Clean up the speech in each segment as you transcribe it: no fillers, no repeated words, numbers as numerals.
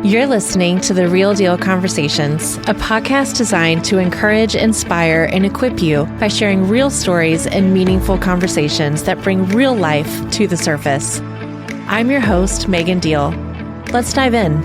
You're listening to The Real Deal Conversations, a podcast designed to encourage, inspire, and equip you by sharing real stories and meaningful conversations that bring real life to the surface. I'm your host, Megan Deal. Let's dive in.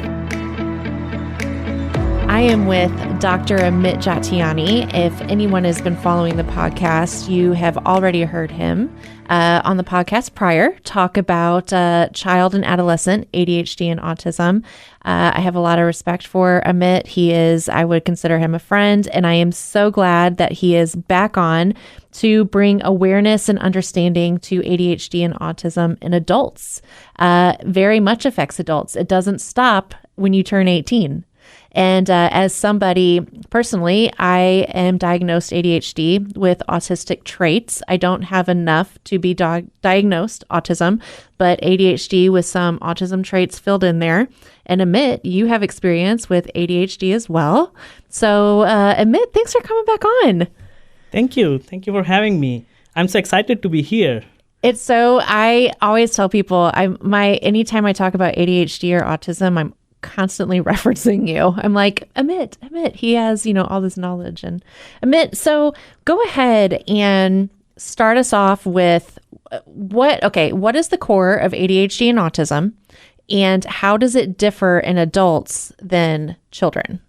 I am with Dr. Amit Jagtiani. If anyone has been following the podcast, you have already heard him on the podcast prior talk about child and adolescent ADHD and autism. I have a lot of respect for Amit. I would consider him a friend, and I am so glad that he is back on to bring awareness and understanding to ADHD and autism in adults. Very much affects adults. It doesn't stop when you turn 18. And as somebody personally, I am diagnosed ADHD with autistic traits. I don't have enough to be diagnosed autism, but ADHD with some autism traits filled in there. And Amit, you have experience with ADHD as well. So Amit, thanks for coming back on. Thank you. Thank you for having me. I'm so excited to be here. I always tell people, anytime I talk about ADHD or autism, I'm constantly referencing you. I'm like, Amit, he has, all this knowledge. And Amit, so go ahead and start us off with what is the core of ADHD and autism, and how does it differ in adults than children?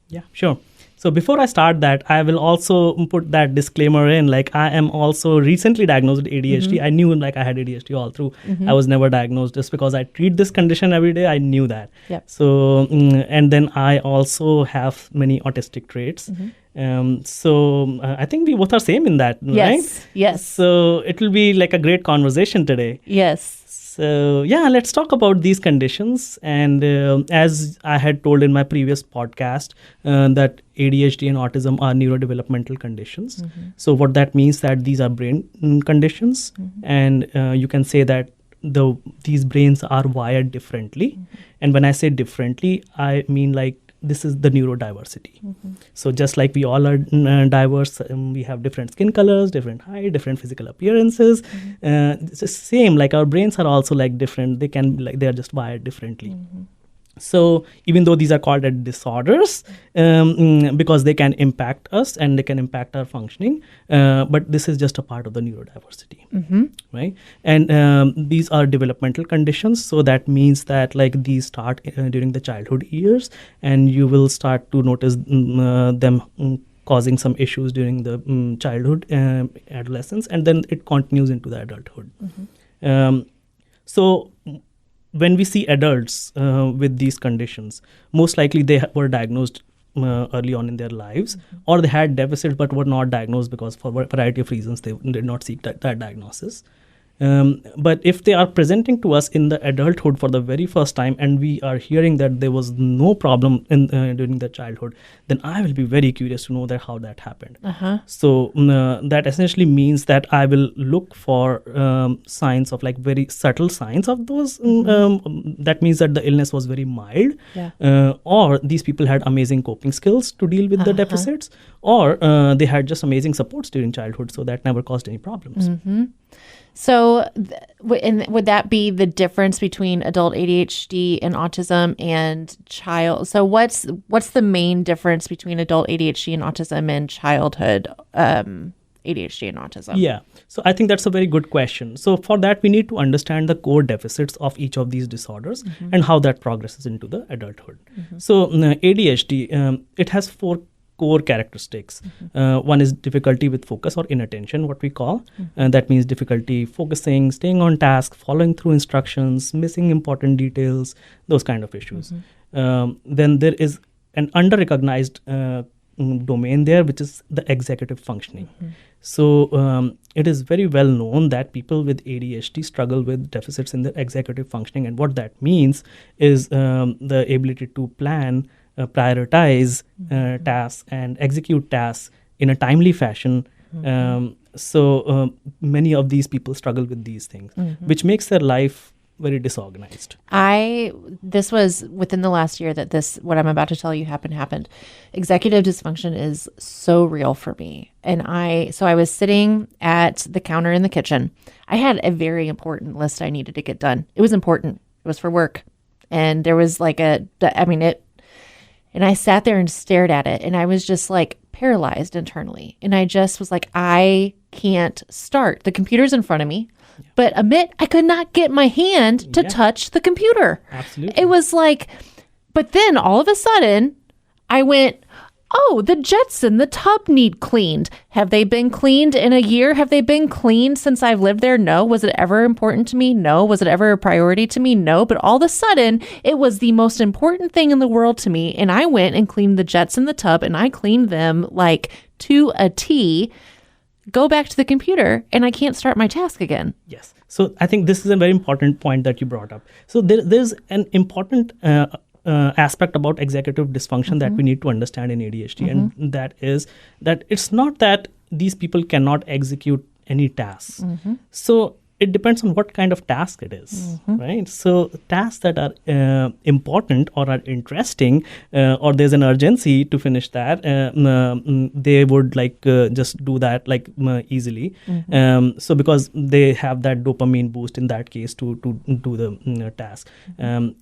Yeah, sure. So before I start that, I will also put that disclaimer in, like I am also recently diagnosed with ADHD. Mm-hmm. I knew I had ADHD all through. Mm-hmm. I was never diagnosed just because I treat this condition every day. I knew that. Yep. So, and then I also have many autistic traits. Mm-hmm. I think we both are same in that, right? Yes. So it will be like a great conversation today. Yes. So let's talk about these conditions. And as I had told in my previous podcast, that ADHD and autism are neurodevelopmental conditions. Mm-hmm. So what that means that these are brain conditions, mm-hmm. and you can say that these brains are wired differently. Mm-hmm. And when I say differently, I mean like this is the neurodiversity. Mm-hmm. So just like we all are diverse, we have different skin colors, different height, different physical appearances. Mm-hmm. It's the same, like our brains are also like different. They are just wired differently. Mm-hmm. So even though these are called disorders, because they can impact us and they can impact our functioning, but this is just a part of the neurodiversity, mm-hmm. right? And these are developmental conditions. So that means that like these start during the childhood years, and you will start to notice them causing some issues during the childhood, adolescence, and then it continues into the adulthood. Mm-hmm. So when we see adults with these conditions, most likely they were diagnosed early on in their lives, mm-hmm. or they had deficits but were not diagnosed because for a variety of reasons they did not seek that diagnosis. But if they are presenting to us in the adulthood for the very first time, and we are hearing that there was no problem during the childhood, then I will be very curious to know how that happened. Uh-huh. So that essentially means that I will look for signs of like very subtle signs of those. Mm-hmm. That means that the illness was very mild, or these people had amazing coping skills to deal with the deficits, or they had just amazing supports during childhood, so that never caused any problems. Mm-hmm. So would that be the difference between adult ADHD and autism and child? So what's the main difference between adult ADHD and autism and childhood ADHD and autism? Yeah. So I think that's a very good question. So for that, we need to understand the core deficits of each of these disorders, mm-hmm. and how that progresses into the adulthood. Mm-hmm. So ADHD, it has 4 core characteristics. Mm-hmm. One is difficulty with focus or inattention, what we call. Mm-hmm. That means difficulty focusing, staying on task, following through instructions, missing important details, those kind of issues. Mm-hmm. Then there is an under-recognized domain there, which is the executive functioning. Mm-hmm. So it is very well known that people with ADHD struggle with deficits in the executive functioning. And what that means is the ability to plan, prioritize tasks and execute tasks in a timely fashion. Mm-hmm. So many of these people struggle with these things, mm-hmm. which makes their life very disorganized. This was within the last year that what I'm about to tell you happened. Executive dysfunction is so real for me. And I was sitting at the counter in the kitchen. I had a very important list I needed to get done. It was important. It was for work. And there was like and I sat there and stared at it, and I was just like paralyzed internally. And I just was like, I can't start. The computer's in front of me, but Amit, I could not get my hand to touch the computer. Absolutely. It was like, but then all of a sudden I went, oh, the jets in the tub need cleaned. Have they been cleaned in a year? Have they been cleaned since I've lived there? No. Was it ever important to me? No. Was it ever a priority to me? No. But all of a sudden, it was the most important thing in the world to me. And I went and cleaned the jets in the tub, and I cleaned them like to a T. Go back to the computer, and I can't start my task again. Yes. So I think this is a very important point that you brought up. So there's an important aspect about executive dysfunction that we need to understand in ADHD, and that is that it's not that these people cannot execute any tasks. So it depends on what kind of task it is, right? So tasks that are important or are interesting, or there's an urgency to finish that, they would just do that easily. So because they have that dopamine boost in that case to do the task.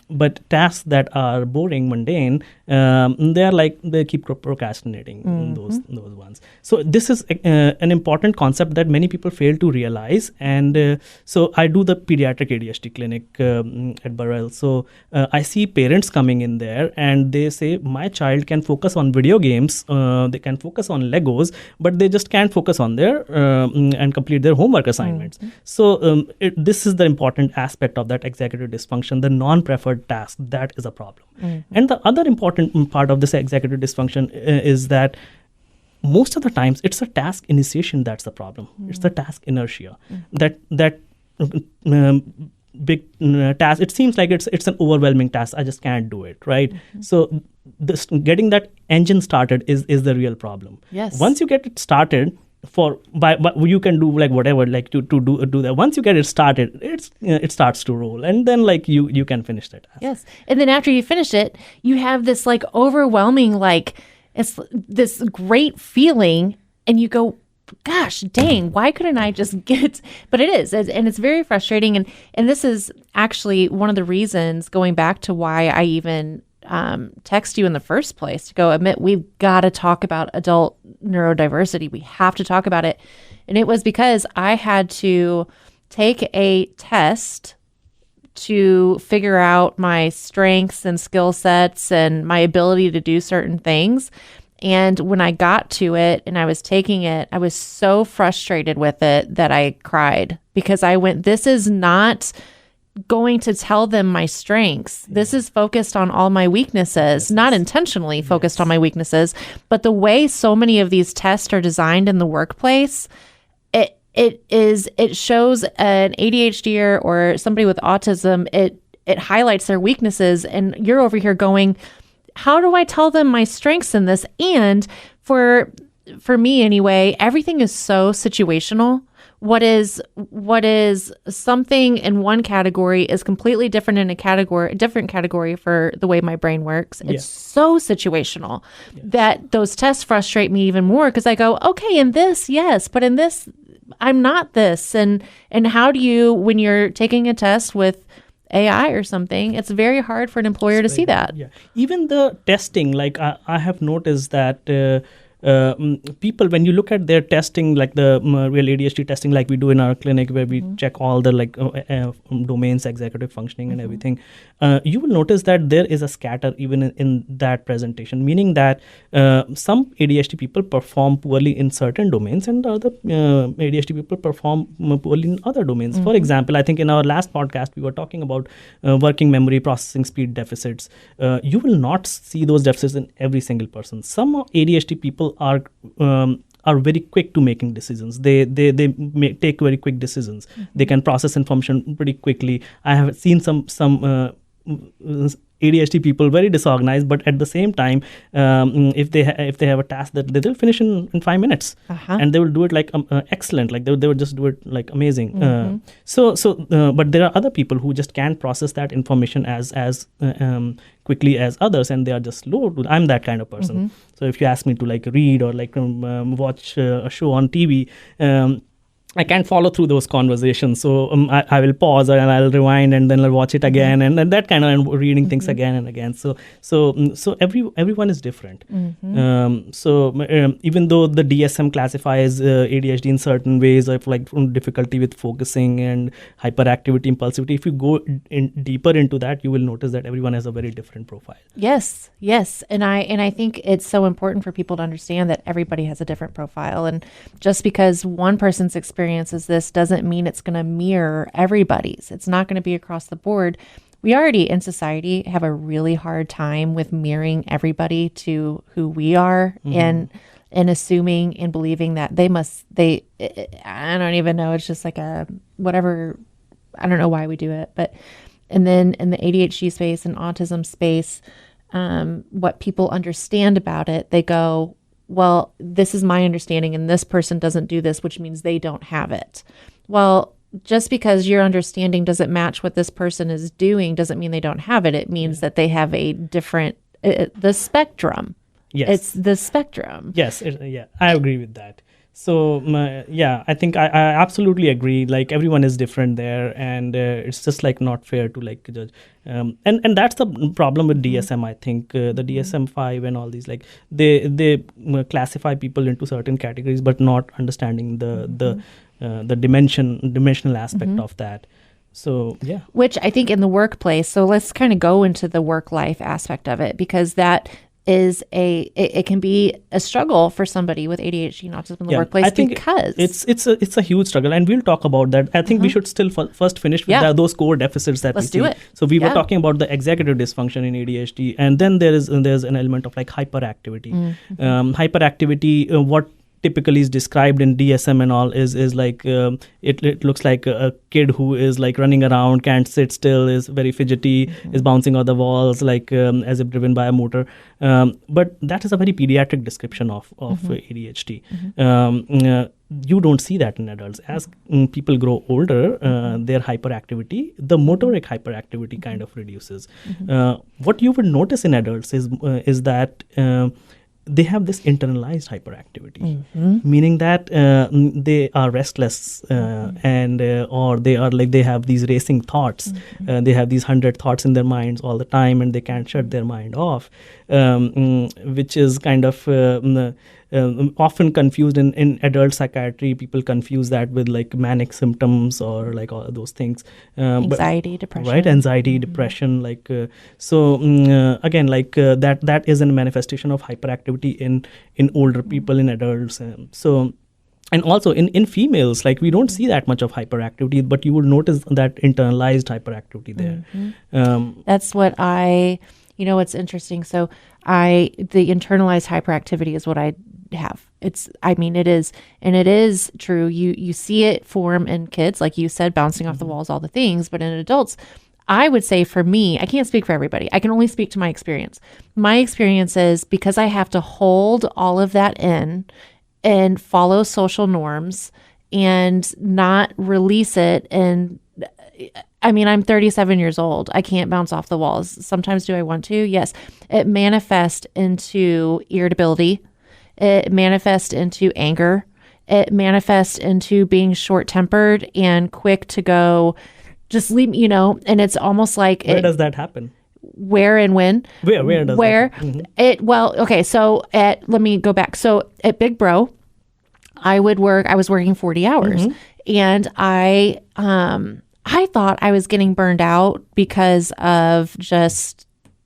But tasks that are boring, mundane, they keep procrastinating those ones. So this is an important concept that many people fail to realize. And so I do the pediatric ADHD clinic at Burrell. So I see parents coming in there and they say, my child can focus on video games, they can focus on Legos, but they just can't focus on their and complete their homework assignments. So this is the important aspect of that executive dysfunction, the non-preferred task. That is a problem. And the other important part of this executive dysfunction is that most of the times it's a task initiation that's the problem. It's the task inertia. That big task, it seems like it's an overwhelming task. I just can't do it, right? So getting that engine started is the real problem. Yes. Once you get it started, you can do whatever to do that. Once you get it started, it starts to roll, and then you can finish that task. Yes. And then after you finish it, you have this overwhelming it's this great feeling, and you go, gosh dang, why couldn't I just get, but it is, and it's very frustrating. And this is actually one of the reasons, going back to why I even text you in the first place, to go, Amit, we've got to talk about adult neurodiversity. We have to talk about it. And it was because I had to take a test to figure out my strengths and skill sets and my ability to do certain things. And when I got to it and I was taking it, I was so frustrated with it that I cried, because I went, this is not going to tell them my strengths. This is focused on all my weaknesses, not intentionally focused on my weaknesses, but the way so many of these tests are designed in the workplace, it shows an ADHDer or somebody with autism, it highlights their weaknesses, and you're over here going, how do I tell them my strengths in this? And for me anyway, everything is so situational. What is something in one category is completely different in different category for the way my brain works. It's so situational that those tests frustrate me even more, because I go, okay, in this, yes, but in this, I'm not this. And how do you, when you're taking a test with AI or something, it's very hard for an employer to see that. Yeah. Even the testing, I have noticed that people, when you look at their testing, the real ADHD testing, like we do in our clinic, where we check all the domains, executive functioning and everything, you will notice that there is a scatter even in that presentation, meaning that some ADHD people perform poorly in certain domains and other ADHD people perform poorly in other domains. For example, I think in our last podcast, we were talking about working memory, processing speed deficits. You will not see those deficits in every single person. Some ADHD people are very quick to making decisions. They take very quick decisions. They can process information pretty quickly. I have seen some ADHD people very disorganized, but at the same time, if they have a task that they will finish in 5 minutes, and they will do it excellent, they will just do it amazing. But there are other people who just can't process that information as quickly as others, and they are just slow. I'm that kind of person. So if you ask me to read or watch a show on TV, I can't follow through those conversations. So I will pause and I'll rewind and then I'll watch it again and that kind of reading things again and again. So everyone is different. Even though the DSM classifies ADHD in certain ways of like difficulty with focusing and hyperactivity, impulsivity, if you go deeper into that, you will notice that everyone has a very different profile. Yes. And I think it's so important for people to understand that everybody has a different profile. And just because one person's experience is this doesn't mean it's going to mirror everybody's. It's not going to be across the board. We already in society have a really hard time with mirroring everybody to who we are and assuming and believing that I don't even know. It's just like a whatever. I don't know why we do it. But, and then in the ADHD space and autism space, what people understand about it, they go, well, this is my understanding and this person doesn't do this, which means they don't have it. Well, just because your understanding doesn't match what this person is doing doesn't mean they don't have it. It means that they have a different, the spectrum. Yes. It's the spectrum. Yes. I agree with that. So, I think I absolutely agree. Like everyone is different there, and it's just like not fair to like judge. And that's the problem with DSM. I think the DSM-5 and all these, like they classify people into certain categories, but not understanding the dimensional aspect of that. So, yeah. Which I think in the workplace. So let's kind of go into the work-life aspect of it, because that is it can be a struggle for somebody with ADHD and autism in the workplace. I think because it's a huge struggle, and we'll talk about that. I think we should still first finish with those core deficits that Let's we see. do it. So we were talking about the executive dysfunction in ADHD, and then there's an element of like hyperactivity. Hyperactivity, what typically is described in DSM and all is like it looks like a kid who is like running around, can't sit still, is very fidgety, is bouncing on the walls like as if driven by a motor. But that is a very pediatric description of ADHD. You don't see that in adults. As people grow older, their hyperactivity, the motoric hyperactivity kind of reduces. What you would notice in adults is that they have this internalized hyperactivity, meaning that they are restless and or they are like they have these racing thoughts. They have these 100 thoughts in their minds all the time, and they can't shut their mind off, which is kind of often confused in adult psychiatry. People confuse that with like manic symptoms or like all those things. Anxiety, depression. Right, anxiety, depression. Like again, like that is a manifestation of hyperactivity in older people, in adults. And also in females, like we don't see that much of hyperactivity, but you would notice that internalized hyperactivity there. That's what what's interesting. So the internalized hyperactivity is what I have. It is true. You see it form in kids, like you said, bouncing off the walls, all the things, but in adults, I would say for me, I can't speak for everybody. I can only speak to my experience. My experience is because I have to hold all of that in and follow social norms and not release it. And I'm 37 years old. I can't bounce off the walls. Sometimes do I want to? Yes. It manifests into irritability. It manifests into anger. It manifests into being short-tempered and quick to go, just leave, and it's almost like... Where does that happen? Where and when? Where does that happen? So let me go back. So at Big Bro, I was working 40 hours and I thought I was getting burned out because of just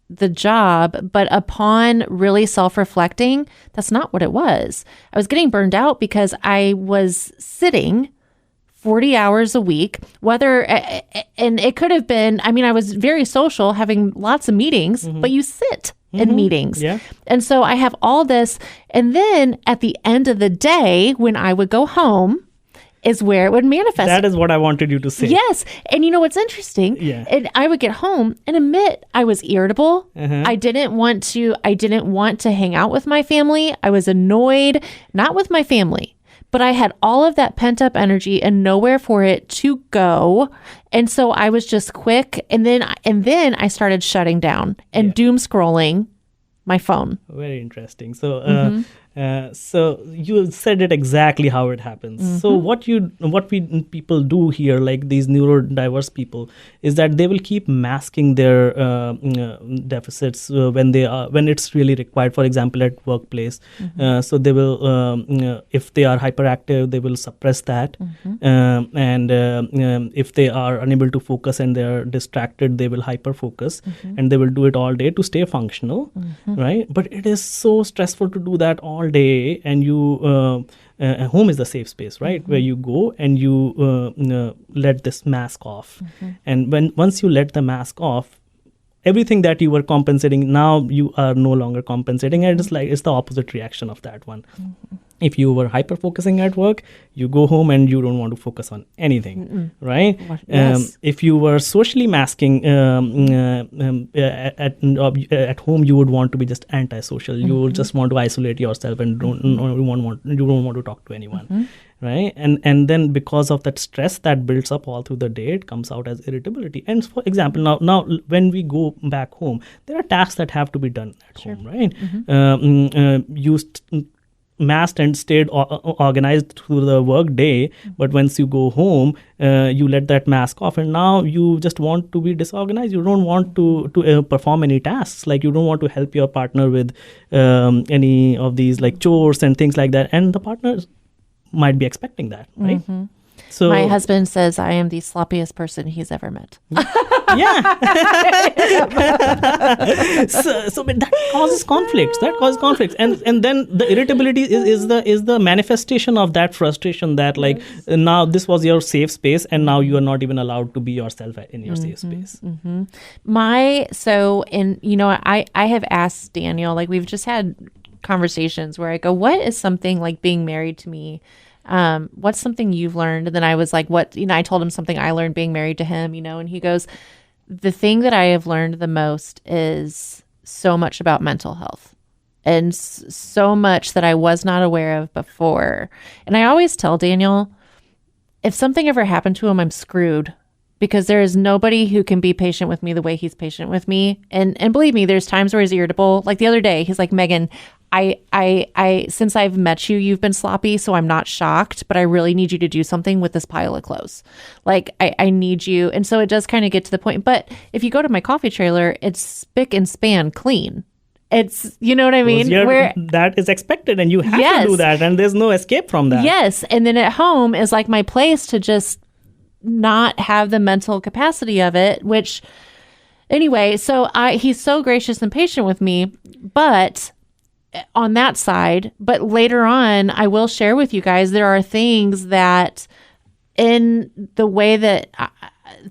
the job, but upon really self-reflecting, that's not what it was. I was getting burned out because I was sitting 40 hours a week, and it could have been, I was very social, having lots of meetings, but you sit in meetings. Yeah. And so I have all this. And then at the end of the day, when I would go home, is where it would manifest. That is what I wanted you to say. Yes. And you know what's interesting? Yeah. And I would get home and admit I was irritable. I didn't want to hang out with my family. I was annoyed, not with my family, but I had all of that pent up energy and nowhere for it to go. And so I was just quick. And then I started shutting down and doom scrolling my phone. Very interesting. So So you said it exactly how it happens. So what we people do here, like these neurodiverse people, is that they will keep masking their deficits when it's really required. For example, at workplace, so they will, if they are hyperactive, they will suppress that, and if they are unable to focus and they are distracted, they will hyper focus, and they will do it all day to stay functional, right? But it is so stressful to do that all day, and you home is the safe space, right? Where you go and you let this mask off, and once you let the mask off, everything that you were compensating, now you are no longer compensating, and it's the opposite reaction of that one. If you were hyper focusing at work, you go home and you don't want to focus on anything, right? Yes. If you were socially masking at home, you would want to be just antisocial. You would just want to isolate yourself and don't want to talk to anyone, right? And then because of that stress that builds up all through the day, it comes out as irritability. And for example, now when we go back home, there are tasks that have to be done at home, right? Masked and stayed organized through the work day, but once you go home, you let that mask off, and now you just want to be disorganized. You don't want to perform any tasks, like you don't want to help your partner with any of these like chores and things like that, and the partner might be expecting that, right? So my husband says I am the sloppiest person he's ever met. Yeah. so but that causes conflicts. And then the irritability is the manifestation of that frustration, that like now this was your safe space, and now you are not even allowed to be yourself in your safe space. I have asked Daniel, like we've just had conversations where I go, what is something like being married to me? What's something you've learned? And then I was like, I told him something I learned being married to him, and he goes, the thing that I have learned the most is so much about mental health, and so much that I was not aware of before. And I always tell Daniel, if something ever happened to him, I'm screwed, because there is nobody who can be patient with me the way he's patient with me. And believe me, there's times where he's irritable. Like the other day, he's like, Megan, I since I've met you, you've been sloppy, so I'm not shocked, but I really need you to do something with this pile of clothes. Like I need you. And so it does kind of get to the point. But if you go to my coffee trailer, it's spick and span clean. It's, you know what I mean? Where that is expected, and you have to do that, and there's no escape from that. Yes. And then at home is like my place to just not have the mental capacity of it, which anyway, so he's so gracious and patient with me, but on that side, but later on, I will share with you guys, there are things that in the way that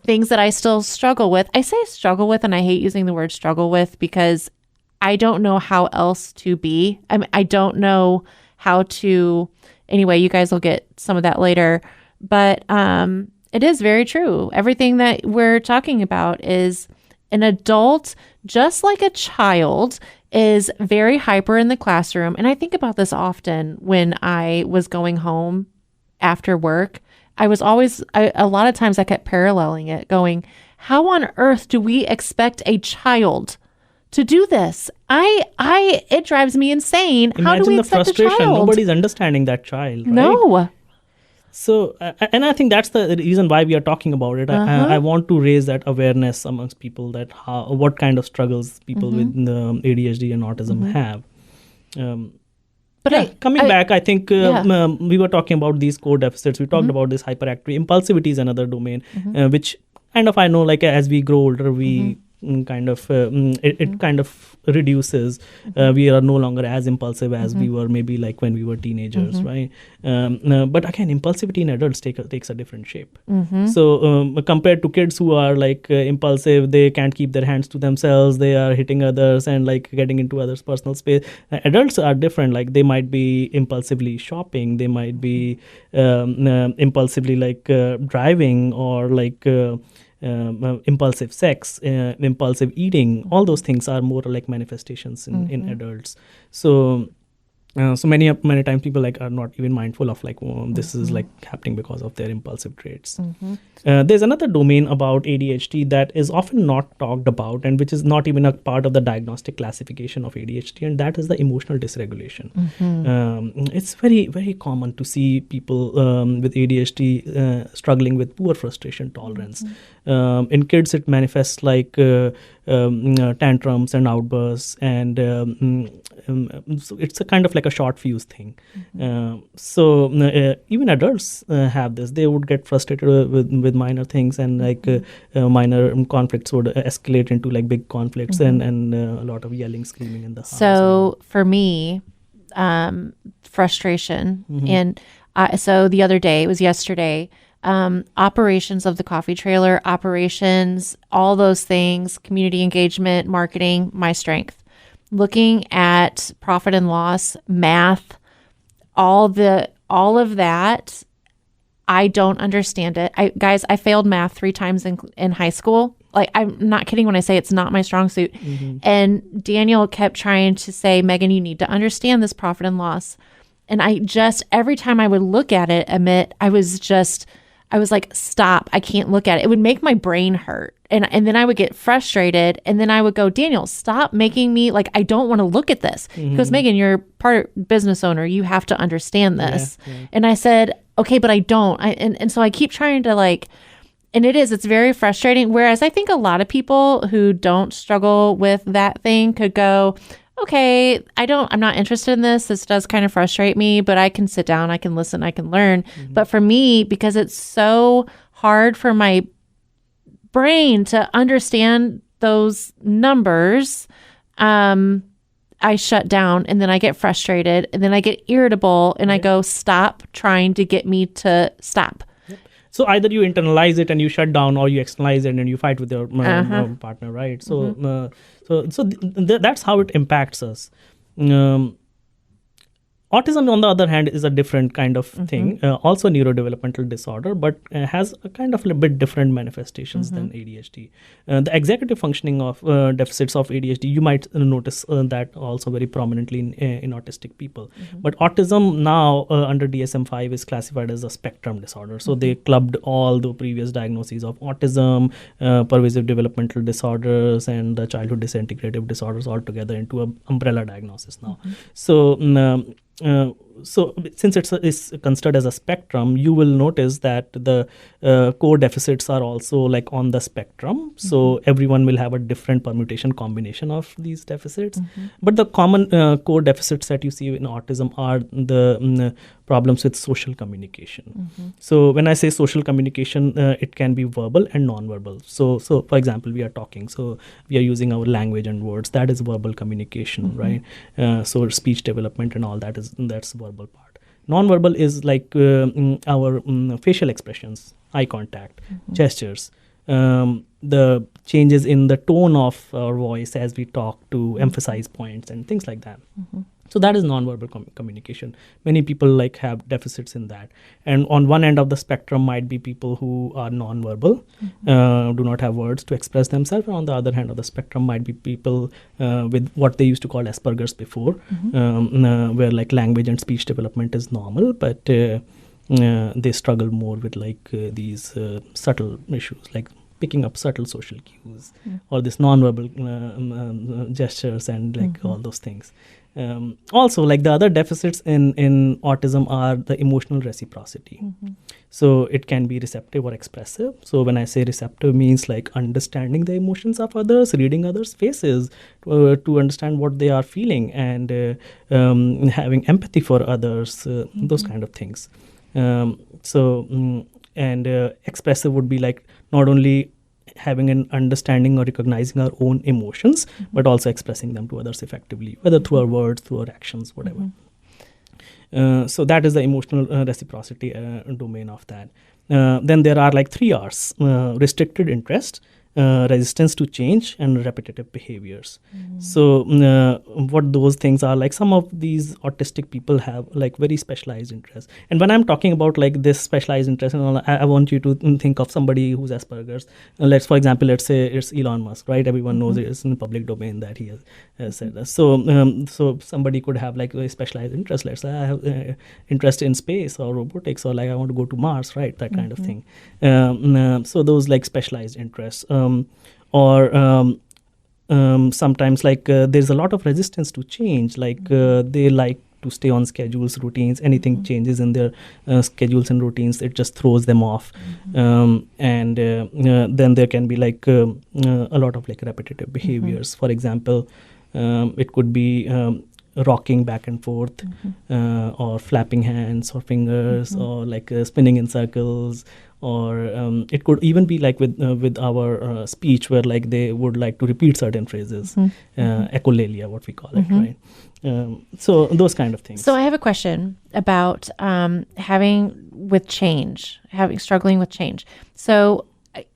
things that I still struggle with. I say struggle with, and I hate using the word struggle with, because I don't know how else to be. I don't know how to, anyway, you guys will get some of that later, but it is very true. Everything that we're talking about is an adult, just like a child, is very hyper in the classroom. And I think about this often when I was going home after work. I was always, a lot of times I kept paralleling it, going, how on earth do we expect a child to do this? It drives me insane. Imagine how do we expect the frustration. a child? Nobody's understanding that child, right? No. So, and I think that's the reason why we are talking about it. I want to raise that awareness amongst people, that what kind of struggles people with ADHD and autism have. But coming back, I think we were talking about these core deficits. We talked about this hyperactivity. Impulsivity is another domain, which kind of, I know, like as we grow older, we kind of it kind of reduces. We are no longer as impulsive as we were maybe like when we were teenagers, right? But again, impulsivity in adults takes a different shape. So compared to kids who are like impulsive, they can't keep their hands to themselves, they are hitting others and like getting into others' personal space. Adults are different. Like they might be impulsively shopping, they might be impulsively like driving, or like impulsive sex, impulsive eating. All those things are more like manifestations in adults. So So many times people like are not even mindful of like, this is like happening because of their impulsive traits. There's another domain about ADHD that is often not talked about, and which is not even a part of the diagnostic classification of ADHD, and that is the emotional dysregulation. It's very, very common to see people with ADHD struggling with poor frustration tolerance. In kids, it manifests like tantrums and outbursts, and so it's a kind of like a short fuse thing. So even adults have this. They would get frustrated with minor things, and like minor conflicts would escalate into like big conflicts, and a lot of yelling, screaming in the house. So for me, frustration, and so the other day, it was yesterday, operations of the coffee trailer, operations, all those things, community engagement, marketing, my strength. Looking at profit and loss, math, all of that, I don't understand it. Guys, I failed math 3 times in high school. Like, I'm not kidding when I say it's not my strong suit. And Daniel kept trying to say, Megan, you need to understand this profit and loss. And I just, every time I would look at it, Amit, I was like, stop, I can't look at it. It would make my brain hurt. And then I would get frustrated. And then I would go, Daniel, stop making me, like, I don't want to look at this. He goes, Megan, you're part business owner. You have to understand this. And I said, okay, but I don't. And so I keep trying to like, and it's very frustrating. Whereas I think a lot of people who don't struggle with that thing could go, okay, I'm not interested in this. This does kind of frustrate me, but I can sit down, I can listen, I can learn. But for me, because it's so hard for my brain to understand those numbers, I shut down, and then I get frustrated, and then I get irritable, and I go, stop trying to get me to stop. So either you internalize it and you shut down, or you externalize it and you fight with your partner, right? So that's how it impacts us. Autism, on the other hand, is a different kind of thing, also neurodevelopmental disorder, but has a kind of a bit different manifestations than ADHD. The executive functioning of deficits of ADHD, you might notice that also very prominently in autistic people. But autism now under DSM-5 is classified as a spectrum disorder. So they clubbed all the previous diagnoses of autism, pervasive developmental disorders, and the childhood disintegrative disorders all together into an umbrella diagnosis now. So since it's considered as a spectrum, you will notice that the core deficits are also like on the spectrum. So everyone will have a different permutation combination of these deficits. But the common core deficits that you see in autism are the problems with social communication. So when I say social communication, it can be verbal and non-verbal. So for example, we are talking, so we are using our language and words. That is verbal communication, right? So speech development and all that's verbal part. Non-verbal is like our facial expressions, eye contact, gestures, the changes in the tone of our voice as we talk to emphasize points and things like that. So that is non-verbal communication. Many people like have deficits in that. And on one end of the spectrum might be people who are non-verbal, do not have words to express themselves. And on the other hand of the spectrum might be people with what they used to call Asperger's before, where like language and speech development is normal, but they struggle more with like these subtle issues, like picking up subtle social cues or this non-verbal gestures and like all those things. Also, like the other deficits in autism are the emotional reciprocity. So it can be receptive or expressive. So when I say receptive, means like understanding the emotions of others, reading others' faces to understand what they are feeling, and having empathy for others, those kind of things. Expressive would be like not only having an understanding or recognizing our own emotions, but also expressing them to others effectively, whether through our words, through our actions, whatever. So that is the emotional reciprocity domain of that. Then there are like 3 R's: restricted interest, resistance to change and repetitive behaviors. So what those things are, like some of these autistic people have like very specialized interests. And when I'm talking about like this specialized interest and all, I want you to think of somebody who's Asperger's. For example, let's say it's Elon Musk, right? Everyone knows it's in the public domain that he has said that. So somebody could have like a specialized interest. Let's say I have interest in space or robotics, or like I want to go to Mars, right? That kind of thing. So those like specialized interests. Sometimes like there's a lot of resistance to change, like they like to stay on schedules, routines. Anything changes in their schedules and routines, it just throws them off. And then there can be like a lot of like repetitive behaviors. For example, it could be rocking back and forth, or flapping hands or fingers, or like spinning in circles, or it could even be like with our speech, where like they would like to repeat certain phrases, echolalia, what we call it, right? So those kind of things. So I have a question about struggling with change. So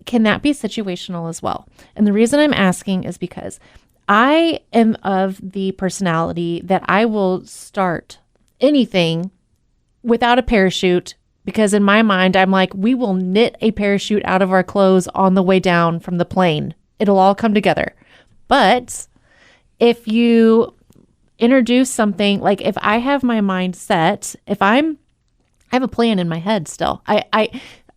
can that be situational as well? And the reason I'm asking is because I am of the personality that I will start anything without a parachute, because in my mind, I'm like, we will knit a parachute out of our clothes on the way down from the plane. It'll all come together. But if you introduce something, like if I have my mind set, I have a plan in my head still. I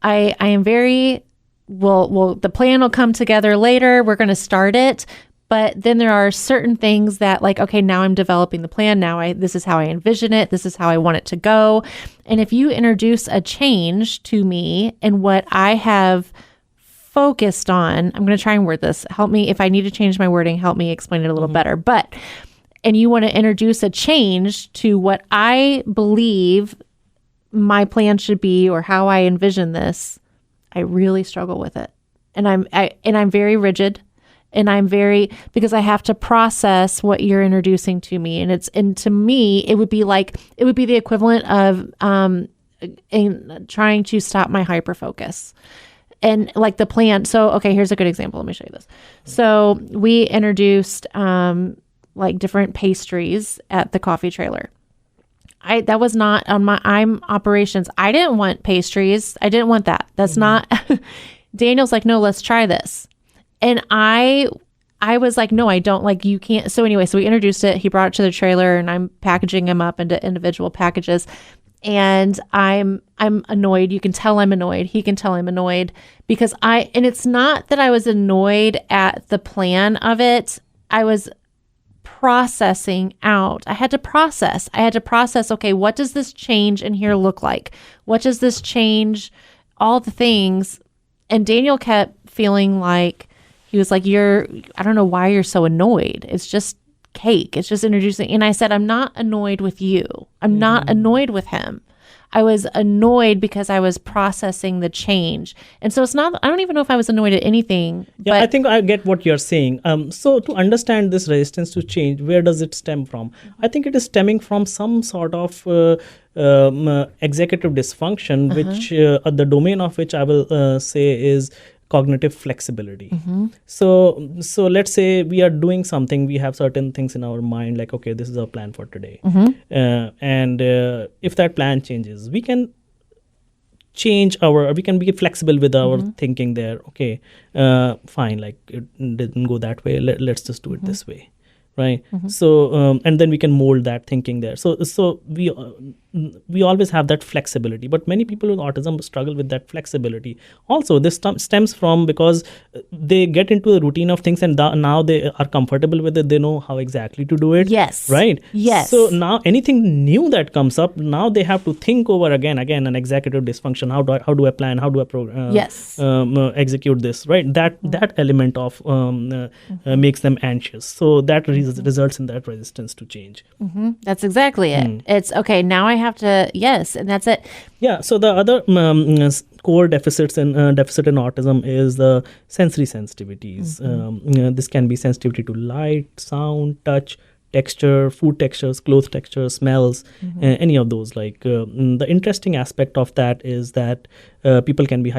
am very, well, the plan will come together later. We're going to start it. But then there are certain things that like, okay, now I'm developing the plan. Now this is how I envision it. This is how I want it to go. And if you introduce a change to me and what I have focused on, I'm going to try and word this. Help me if I need to change my wording, help me explain it a little better. And you want to introduce a change to what I believe my plan should be or how I envision this, I really struggle with it. And I'm very rigid. And because I have to process what you're introducing to me. And to me, it would be the equivalent of trying to stop my hyperfocus. And like the plan. So, okay, here's a good example. Let me show you this. So we introduced like different pastries at the coffee trailer. That was not on I'm operations. I didn't want pastries. I didn't want that. That's not, Daniel's like, no, let's try this. And I was like, no, I don't, like, you can't. So anyway, so we introduced it. He brought it to the trailer and I'm packaging him up into individual packages. And I'm annoyed. You can tell I'm annoyed. He can tell I'm annoyed because and it's not that I was annoyed at the plan of it. I was processing out. I had to process. Okay, what does this change in here look like? What does this change? All the things. And Daniel kept feeling like, he was like, I don't know why you're so annoyed. It's just cake. It's just introducing. And I said, I'm not annoyed with you. I'm not annoyed with him. I was annoyed because I was processing the change. And so it's not, I don't even know if I was annoyed at anything. Yeah, I think I get what you're saying. So to understand this resistance to change, where does it stem from? I think it is stemming from some sort of executive dysfunction, which the domain of which I will say is cognitive flexibility. So let's say we are doing something, we have certain things in our mind, like, okay, this is our plan for today. And if that plan changes, we can be flexible with our thinking there. Okay, fine, like it didn't go that way. Let's just do it this way. Right. So, and then we can mold that thinking there. So we always have that flexibility, but many people with autism struggle with that flexibility. Also, this stems from because they get into the routine of things and now they are comfortable with it. They know how exactly to do it. Yes. Right. Yes. So now anything new that comes up, now they have to think over again, an executive dysfunction. How do I plan? How do I execute this? Right. That element of makes them anxious. So that results in that resistance to change. That's exactly it. It's okay. Now I have to, yes, and that's it. Yeah. So the other core deficit in autism is the sensory sensitivities. This can be sensitivity to light, sound, touch, texture, food textures, clothes textures, smells, any of those. The interesting aspect of that is that people can be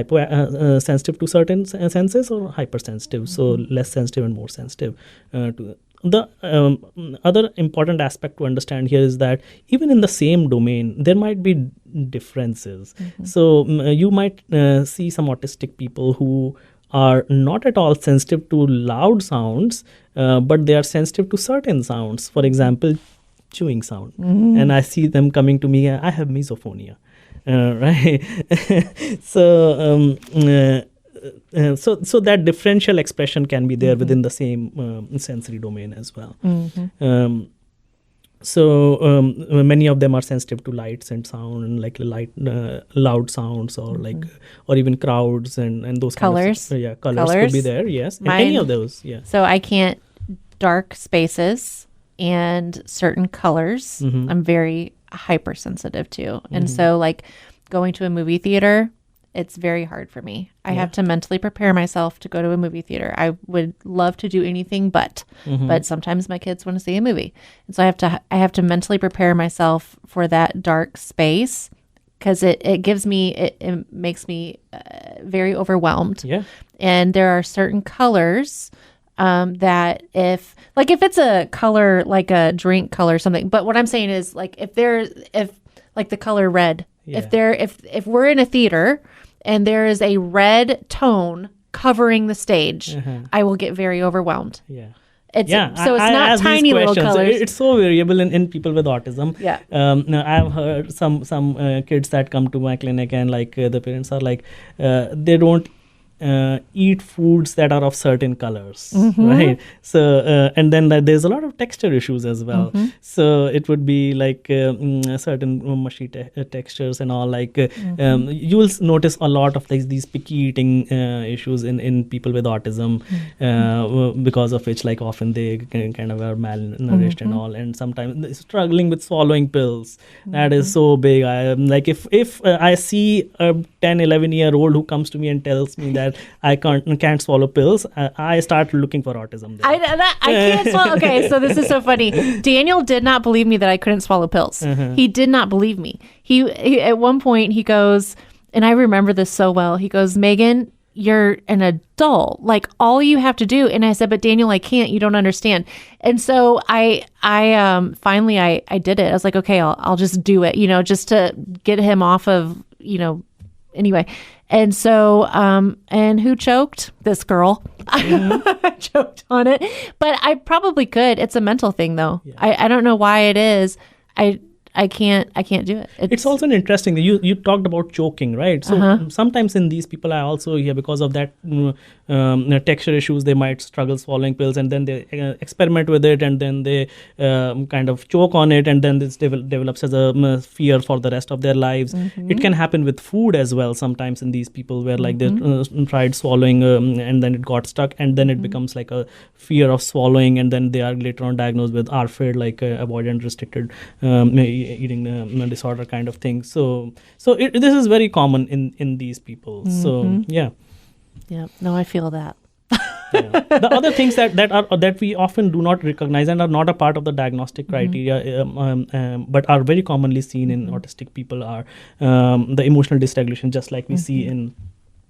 sensitive to certain senses or hypersensitive, so less sensitive and more sensitive to the other important aspect to understand here is that even in the same domain, there might be differences. So you might see some autistic people who are not at all sensitive to loud sounds, but they are sensitive to certain sounds. For example, chewing sound. And I see them coming to me, I have misophonia. Right? So that differential expression can be there within the same sensory domain as well. Many of them are sensitive to lights and sound, like loud sounds, or or even crowds and those colors. Kind of colors could be there. Yes, and any of those. Yeah. So I can't dark spaces and certain colors. I'm very hypersensitive to, and so like going to a movie theater, it's very hard for me. I have to mentally prepare myself to go to a movie theater. I would love to do anything but sometimes my kids want to see a movie. And so I have to mentally prepare myself for that dark space, because it makes me very overwhelmed. Yeah. And there are certain colors that if it's a color, like a drink color or something, but what I'm saying is like if like the color red, if we're in a theater and there is a red tone covering the stage, I will get very overwhelmed. Yeah. It's not tiny little colors. It's so variable in people with autism. Yeah. I've heard some kids that come to my clinic and the parents are like, they don't eat foods that are of certain colors, right? So and then there's a lot of texture issues as well. So it would be like certain mushy textures and all. You will notice a lot of these picky eating issues in people with autism, because of which often they kind of are malnourished and all, and sometimes struggling with swallowing pills. That is so big. I if I see a 10-11-year-old who comes to me and tells me that I can't swallow pills, I start looking for autism there. I can't swallow. Okay, so this is so funny. Daniel did not believe me that I couldn't swallow pills. He did not believe me. He at one point he goes, and I remember this so well. He goes, "Megan, you're an adult. Like all you have to do." And I said, "But Daniel, I can't. You don't understand." And so I finally I did it. I was like, "Okay, I'll just do it. Just to get him off of anyway." And so, and who choked? This girl. I choked on it, but I probably could. It's a mental thing though. Yeah. I don't know why it is. I can't do it. It's also an interesting thing. You talked about choking, right? So sometimes in these people, I also hear because of that texture issues, they might struggle swallowing pills, and then they experiment with it, and then they kind of choke on it, and then this develops as a fear for the rest of their lives. It can happen with food as well sometimes in these people, where they tried swallowing and then it got stuck, and then it becomes like a fear of swallowing, and then they are later on diagnosed with ARFID, avoidant restricted eating disorder kind of thing. So this is very common in these people. So yeah. No, I feel that. The other things that we often do not recognize and are not a part of the diagnostic criteria, but are very commonly seen in autistic people are the emotional dysregulation, just like we see in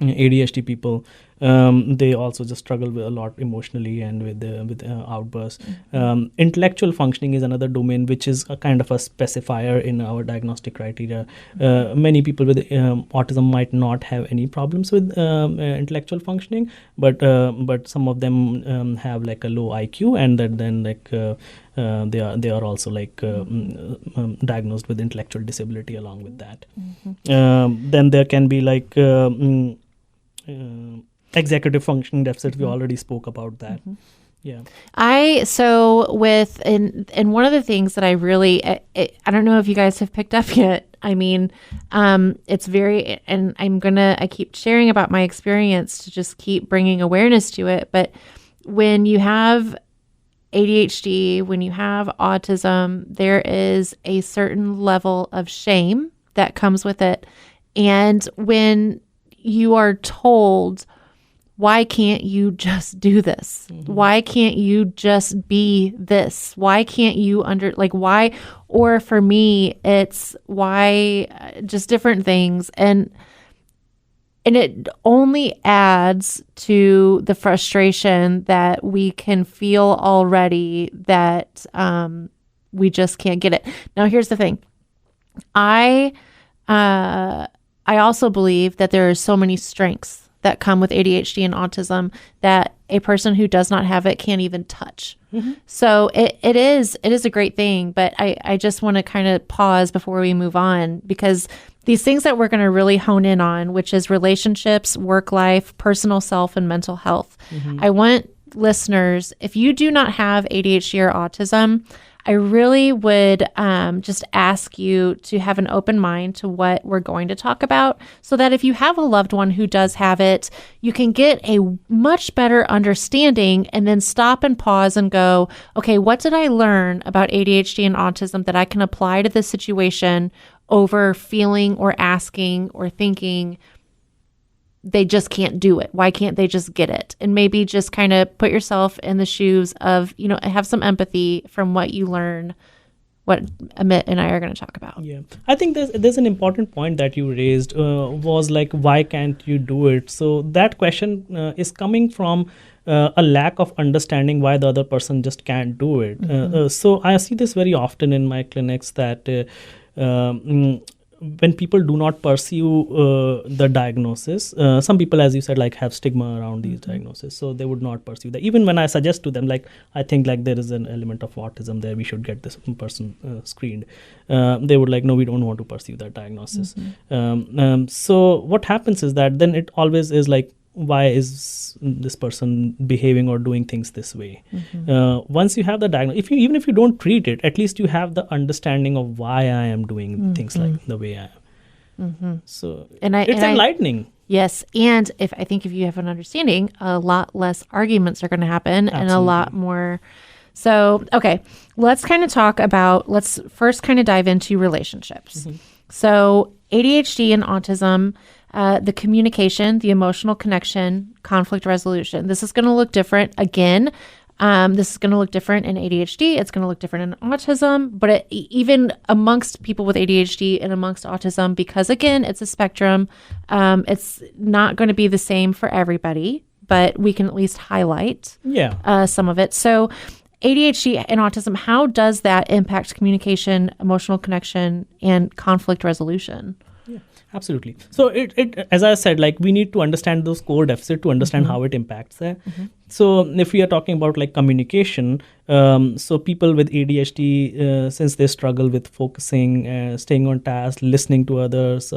ADHD people. They also just struggle with a lot emotionally and with outbursts. Intellectual functioning is another domain which is a kind of a specifier in our diagnostic criteria. Many people with autism might not have any problems with intellectual functioning, but some of them have like a low IQ, and that then they are also diagnosed with intellectual disability along with that. Then there can be executive functioning deficit. We already spoke about that. Yeah. And one of the things that I really, I don't know if you guys have picked up yet. I mean, it's very, and I keep sharing about my experience to just keep bringing awareness to it. But when you have ADHD, when you have autism, there is a certain level of shame that comes with it. And when you are told why can't you just do this? Why can't you just be this? Why can't you why? Or for me, it's why, just different things. And it only adds to the frustration that we can feel already that we just can't get it. Now, here's the thing. I also believe that there are so many strengths that come with ADHD and autism that a person who does not have it can't even touch. So it is a great thing, but I just want to kind of pause before we move on, because these things that we're going to really hone in on, which is relationships, work life, personal self, and mental health. I want listeners, if you do not have ADHD or autism, I really would just ask you to have an open mind to what we're going to talk about, so that if you have a loved one who does have it, you can get a much better understanding and then stop and pause and go, okay, what did I learn about ADHD and autism that I can apply to this situation over feeling or asking or thinking they just can't do it? Why can't they just get it? And maybe just kind of put yourself in the shoes of, have some empathy from what you learn, what Amit and I are going to talk about. Yeah, I think there's an important point that you raised, was like, why can't you do it? So that question is coming from a lack of understanding why the other person just can't do it. So I see this very often in my clinics that when people do not pursue the diagnosis, some people, as you said, like have stigma around these diagnoses, so they would not pursue that. Even when I suggest to them, like, I think like there is an element of autism there, we should get this person screened, they would like, no, we don't want to pursue that diagnosis. So what happens is that then it always is like, why is this person behaving or doing things this way? Once you have the diagnosis, even if you don't treat it, at least you have the understanding of why I am doing things like the way I am. So it's enlightening. Yes, and I think if you have an understanding, a lot less arguments are going to happen. Absolutely. And a lot more. So, okay, let's first kind of dive into relationships. So ADHD and autism, the communication, the emotional connection, conflict resolution. This is going to look different. Again, this is going to look different in ADHD. It's going to look different in autism. But even amongst people with ADHD and amongst autism, because again, it's a spectrum, it's not going to be the same for everybody, but we can at least highlight some of it. So ADHD and autism, how does that impact communication, emotional connection, and conflict resolution? Absolutely. So it as I said, like, we need to understand those core deficits to understand how it impacts that. So if we are talking about like communication, so people with ADHD, since they struggle with focusing, staying on task, listening to others,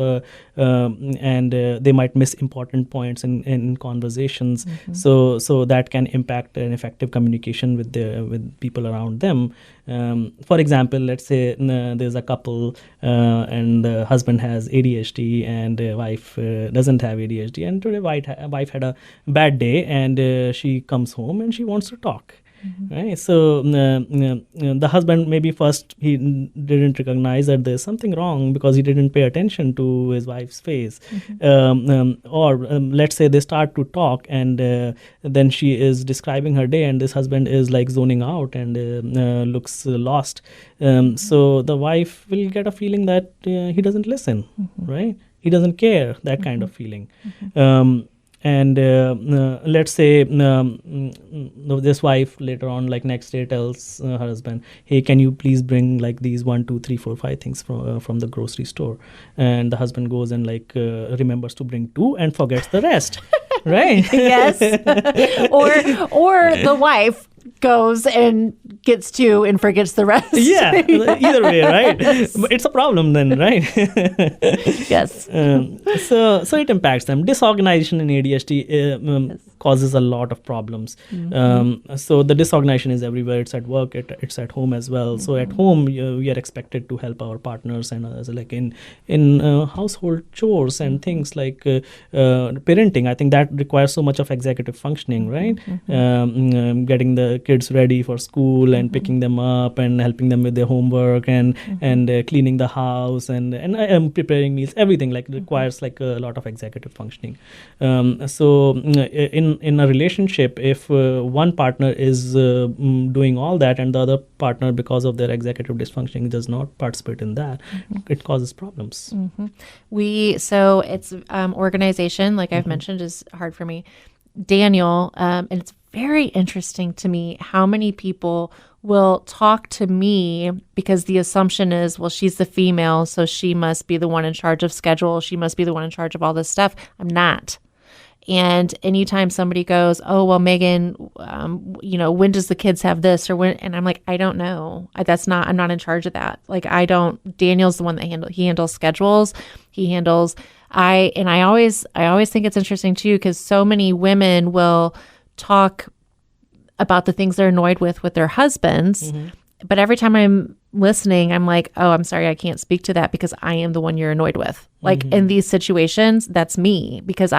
and they might miss important points in conversations. So that can impact an effective communication with people around them. For example, let's say there's a couple and the husband has ADHD and the wife doesn't have ADHD, and today wife had a bad day and she comes home and she wants to talk. Right. So the husband, maybe first he didn't recognize that there's something wrong because he didn't pay attention to his wife's face. Or let's say they start to talk and then she is describing her day and this husband is like zoning out and looks lost. So the wife will get a feeling that he doesn't listen, right? He doesn't care, that kind of feeling. And let's say this wife later on, like next day, tells her husband, hey, can you please bring like these 1, 2, 3, 4, 5 things from the grocery store? And the husband goes and like remembers to bring 2 and forgets the rest. Right? Yes. or the wife goes and gets 2 and forgets the rest. Yeah, either way, right? Yes. But it's a problem then, right? Yes. So it impacts them. Disorganization in ADHD causes a lot of problems. So the disorganization is everywhere. It's at work, it's at home as well. So at home, we are expected to help our partners and others, like in household chores and things like parenting. I think that requires so much of executive functioning, right? Getting the kids ready for school and picking them up and helping them with their homework and cleaning the house and preparing meals. Everything like requires like a lot of executive functioning. So in in a relationship, if one partner is doing all that and the other partner, because of their executive dysfunction, does not participate in that, it causes problems. So it's organization, like I've mentioned, is hard for me. Daniel, and it's very interesting to me how many people will talk to me because the assumption is, well, she's the female, so she must be the one in charge of schedule. She must be the one in charge of all this stuff. I'm not. And anytime somebody goes, oh, well, Megan, when does the kids have this or when? And I'm like, I don't know. I'm not in charge of that. Like, Daniel's the one that he handles schedules. He handles, I always think it's interesting too, because so many women will talk about the things they're annoyed with their husbands. But every time I'm listening, I'm like, oh, I'm sorry, I can't speak to that because I am the one you're annoyed with. Like in these situations, that's me, because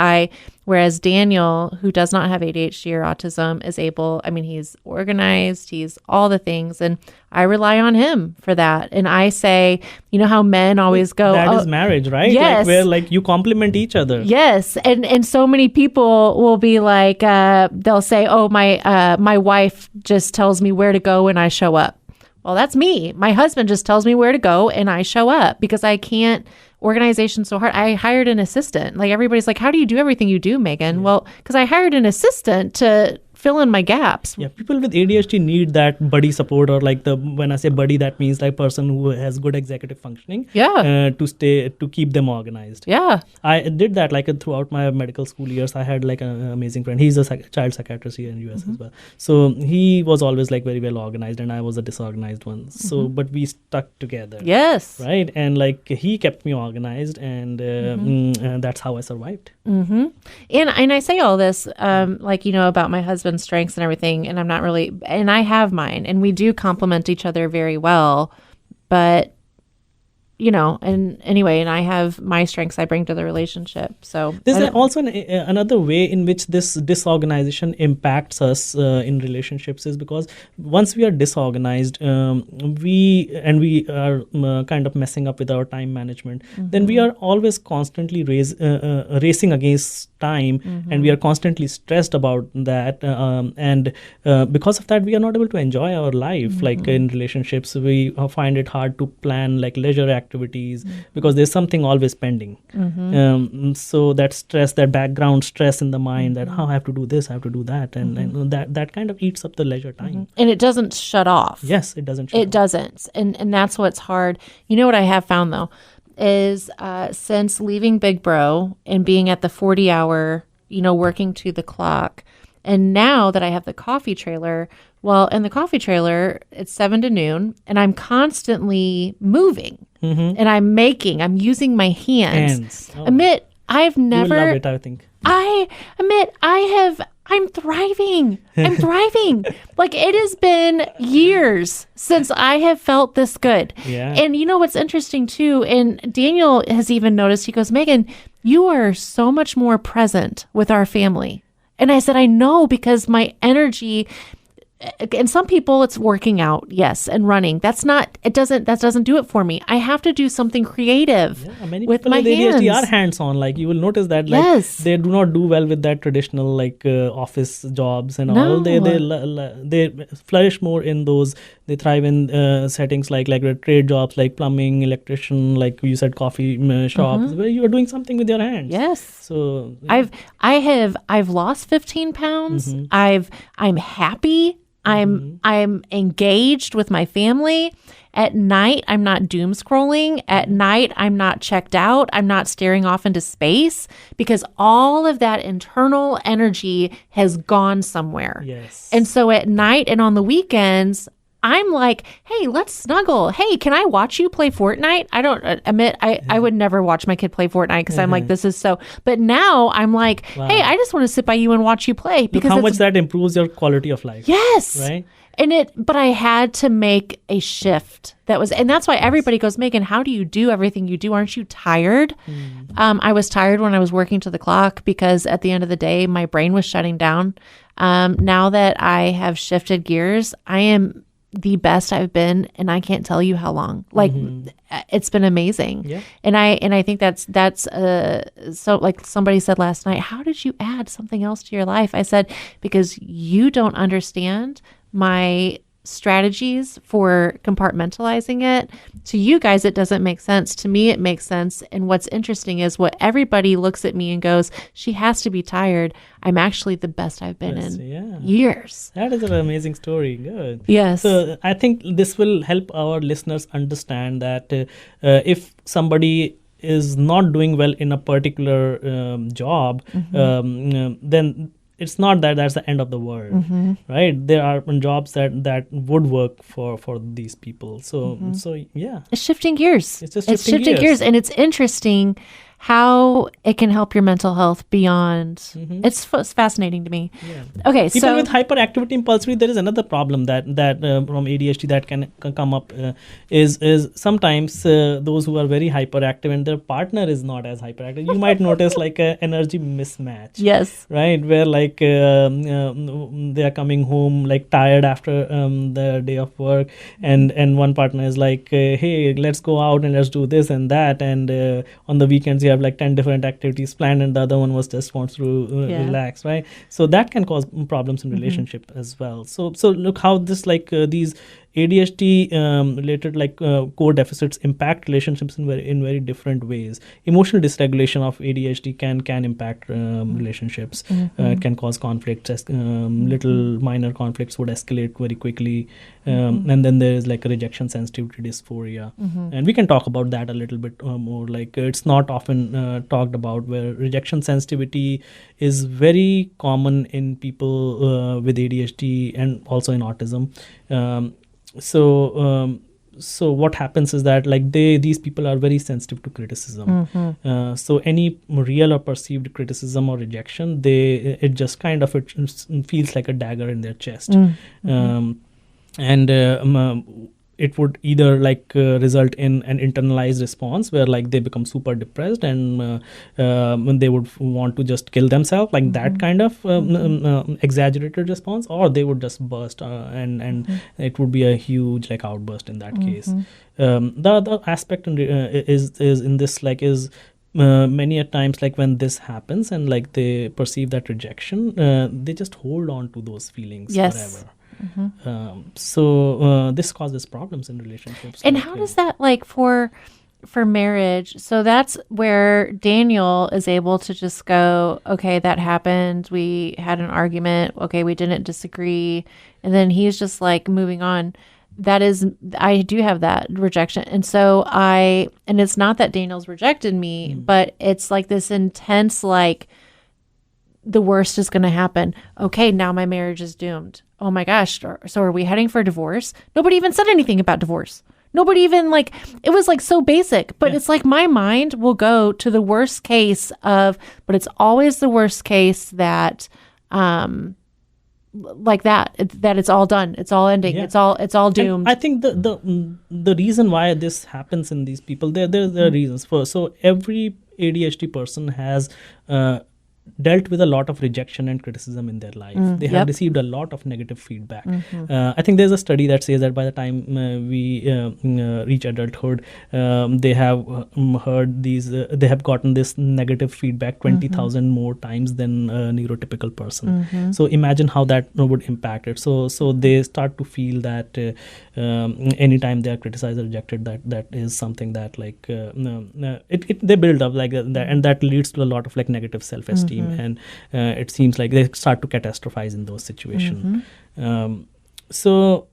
whereas Daniel, who does not have ADHD or autism, is he's organized, he's all the things. And I rely on him for that. And I say, you know how men always go, that is marriage, right? Yes. Like where like you complement each other. Yes. And so many people will be like, they'll say, oh, my wife just tells me where to go and I show up. Well, that's me. My husband just tells me where to go and I show up because I can't. Organization's so hard. I hired an assistant. Like everybody's like, how do you do everything you do, Megan? Yeah. Well, because I hired an assistant to fill in my gaps. Yeah, people with ADHD need that buddy support, or like when I say buddy, that means like person who has good executive functioning. Yeah. To keep them organized. Yeah. I did that like throughout my medical school years. I had like an amazing friend. He's a child psychiatrist here in US as well. So he was always like very well organized, and I was a disorganized one. So, but we stuck together. Yes. Right. And like he kept me organized, and that's how I survived. And I say all this, about my husband's strengths and everything, and I'm not really, and I have mine, and we do complement each other very well, but and anyway, and I have my strengths I bring to the relationship. So there's also another way in which this disorganization impacts us in relationships is because once we are disorganized, we are kind of messing up with our time management. Then we are always constantly racing against time, and we are constantly stressed about that. And because of that, we are not able to enjoy our life. Like in relationships, we find it hard to plan like leisure activities because there's something always pending. So that stress, that background stress in the mind that I have to do this, I have to do that, and that kind of eats up the leisure time. And it doesn't shut off. Yes, it doesn't shut off. It doesn't. And that's what's hard. You know what I have found though is since leaving Big Bro and being at the 40-hour, working to the clock, and now that I have the coffee trailer, well, in the coffee trailer, it's 7 to noon, and I'm constantly moving, and I'm using my hands. Oh. Amit, I've never... You love it, I think. I'm thriving. I'm thriving. Like, it has been years since I have felt this good. Yeah. And you know what's interesting too, and Daniel has even noticed, he goes, Megan, you are so much more present with our family. And I said, I know, because my energy, and some people it's working out, yes, and running. That doesn't do it for me. I have to do something creative with my hands. Many people with ADHD are hands-on. Like you will notice that they do not do well with that traditional like office jobs and all. They flourish more in those. They thrive in settings like trade jobs, like plumbing, electrician, like you said, coffee shops, where you are doing something with your hands. Yes. So yeah. I've lost 15 pounds. I'm happy. I'm engaged with my family. At night, I'm not doom scrolling. At night, I'm not checked out. I'm not staring off into space, because all of that internal energy has gone somewhere. Yes. And so at night and on the weekends, I'm like, hey, let's snuggle. Hey, can I watch you play Fortnite? I don't admit, I would never watch my kid play Fortnite because I'm like, this is so. But now I'm like, hey, I just want to sit by you and watch you play. Because how much that improves your quality of life. Yes. Right. But I had to make a shift. And that's why everybody goes, Megan, how do you do everything you do? Aren't you tired? I was tired when I was working to the clock because at the end of the day, my brain was shutting down. Now that I have shifted gears, I am the best I've been, and I can't tell you how long. Like it's been amazing. Yeah. And I think that's so, like somebody said last night, how did you add something else to your life? I said, because you don't understand my strategies for compartmentalizing it. To you guys, it doesn't make sense. To me, it makes sense. And what's interesting is what everybody looks at me and goes, she has to be tired. I'm actually the best I've been in years. That is an amazing story. Good. Yes. So I think this will help our listeners understand that if somebody is not doing well in a particular job, then it's not that that's the end of the world, right? There are jobs that would work for these people. So yeah, it's shifting gears. It's just shifting gears. And it's interesting how it can help your mental health beyond. It's fascinating to me. Yeah. Okay, even so with hyperactivity impulsivity, there is another problem that from ADHD that can come up is sometimes those who are very hyperactive and their partner is not as hyperactive. You might notice like a energy mismatch. Yes. Right, where like they are coming home like tired after the day of work, and one partner is like, hey, let's go out and let's do this and that, and on the weekends you have like 10 different activities planned, and the other one just wants to relax, right? So that can cause problems in relationship as well. So look how this like these ADHD related like core deficits impact relationships in very different ways. Emotional dysregulation of ADHD can impact relationships. It can cause conflicts. Little minor conflicts would escalate very quickly, and then there is like a rejection sensitivity dysphoria, and we can talk about that a little bit more. Like it's not often talked about, where rejection sensitivity is very common in people with ADHD and also in autism. So what happens is that like these people are very sensitive to criticism. So any real or perceived criticism or rejection, it just kind of it feels like a dagger in their chest. It would either like result in an internalized response where like they become super depressed and they would want to just kill themselves, like that kind of exaggerated response, or they would just burst and it would be a huge like outburst in that case. The other aspect is in this like is many a times like when this happens and like they perceive that rejection, they just hold on to those feelings forever. So this causes problems in relationships. And how does that like for marriage? So that's where Daniel is able to just go, okay, that happened. We had an argument. Okay, we didn't disagree. And then he's just like moving on. I do have that rejection. And so and it's not that Daniel's rejected me, but it's like this intense, like the worst is going to happen. Okay, now my marriage is doomed. Oh my gosh. So are we heading for divorce? Nobody even said anything about divorce. Nobody even like, it was like so basic, but it's like my mind will go to the worst case but it's always the worst case that, like that it's all done. It's all ending. It's all doomed. And I think the reason why this happens in these people, there are reasons for. So every ADHD person has, dealt with a lot of rejection and criticism in their life. They have received a lot of negative feedback. I think there's a study that says that by the time we reach adulthood, they have heard they have gotten this negative feedback 20,000 more times than a neurotypical person. So imagine how that would impact it. So they start to feel that anytime they are criticized or rejected, that is something that like they build up like that, and that leads to a lot of like negative self-esteem. And it seems like they start to catastrophize in those situations. So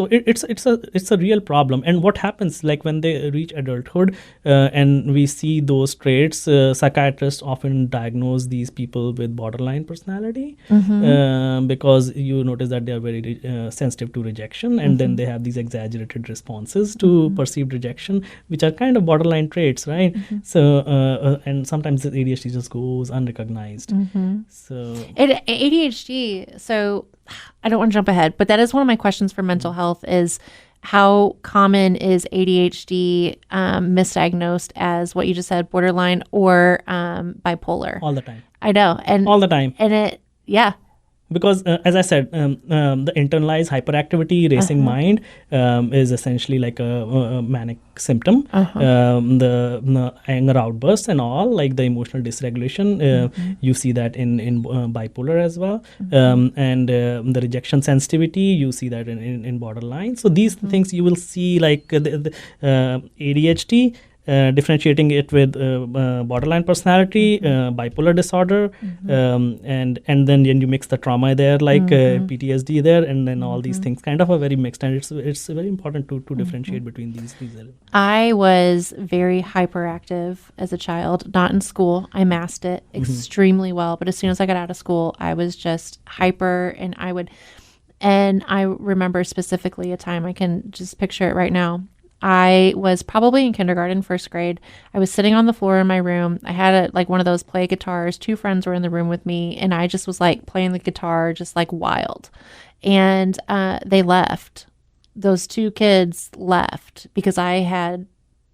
it's a real problem. And what happens like when they reach adulthood and we see those traits, psychiatrists often diagnose these people with borderline personality because you notice that they are very sensitive to rejection, and then they have these exaggerated responses to perceived rejection, which are kind of borderline traits, right? So and sometimes the ADHD just goes unrecognized. So ADHD, so I don't want to jump ahead, but that is one of my questions for mental health is how common is ADHD misdiagnosed as what you just said, borderline or bipolar? All the time. I know. And all the time. And because as I said, the internalized hyperactivity, racing mind is essentially like a manic symptom. The anger outbursts and all, like the emotional dysregulation, you see that in bipolar as well. And the rejection sensitivity, you see that in borderline. So these things you will see, like the ADHD, differentiating it with borderline personality, bipolar disorder, and then you mix the trauma there, like PTSD there, and then all these things kind of are very mixed, and it's very important to differentiate between these elements. I was very hyperactive as a child, not in school. I masked it extremely well, but as soon as I got out of school, I was just hyper, and I remember specifically a time, I can just picture it right now. I was probably in kindergarten, first grade. I was sitting on the floor in my room. I had one of those play guitars. 2 friends were in the room with me, and I just was like playing the guitar just like wild. And they left. Those 2 kids left because I had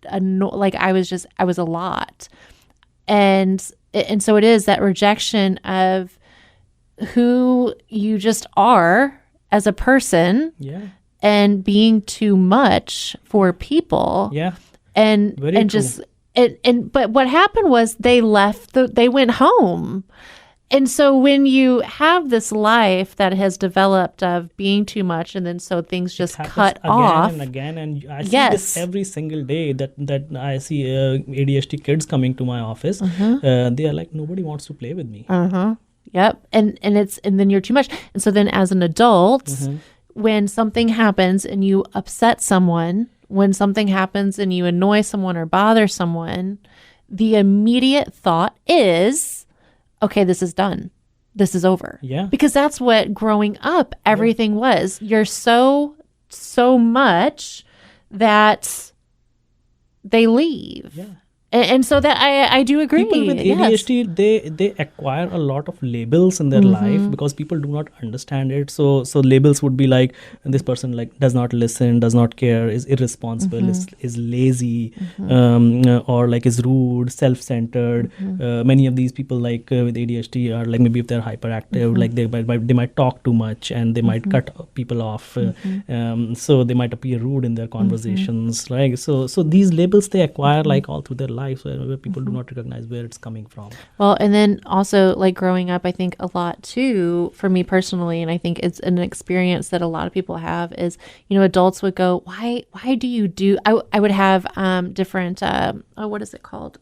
I was a lot. And so it is that rejection of who you just are as a person. Yeah. And being too much for people. Yeah. And very and true. just but what happened was they left, they went home. And so when you have this life that has developed of being too much, and then so things just cut off again and I see this every single day, that I see ADHD kids coming to my office. They are like, nobody wants to play with me. Yep. And then you're too much. And so then as an adult, when something happens and you upset someone, when something happens and you annoy someone or bother someone, the immediate thought is, okay, this is done. This is over. Yeah. Because that's what growing up, everything was. You're so much that they leave. Yeah. And so that I do agree. People with ADHD, they acquire a lot of labels in their life because people do not understand it. So labels would be like, this person like does not listen, does not care, is irresponsible, is lazy, or like is rude, self-centered. Many of these people like with ADHD are like, maybe if they're hyperactive, like they might talk too much and they might cut people off. So they might appear rude in their conversations. Like so these labels they acquire like all through their life, where people do not recognize where it's coming from. Well, and then also like growing up, I think a lot too, for me personally, and I think it's an experience that a lot of people have, is, adults would go, why do you do, I would have different, what is it called?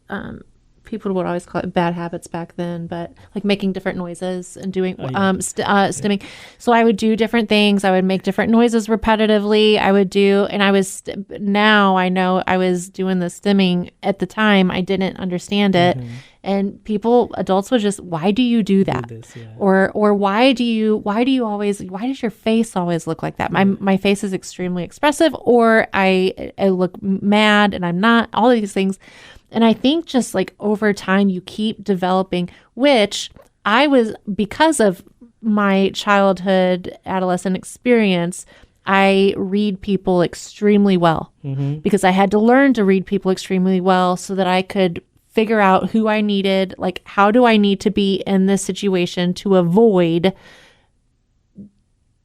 People would always call it bad habits back then, but like making different noises and doing stimming. So I would do different things. I would make different noises repetitively. Now I know I was doing the stimming. At the time, I didn't understand it. And adults would just, why do you do that? Or why does your face always look like that? My face is extremely expressive, or I look mad and I'm not, all these things. And I think just like over time, you keep developing, which because of my childhood, adolescent experience, I read people extremely well because I had to learn to read people extremely well so that I could figure out who I needed, like how do I need to be in this situation to avoid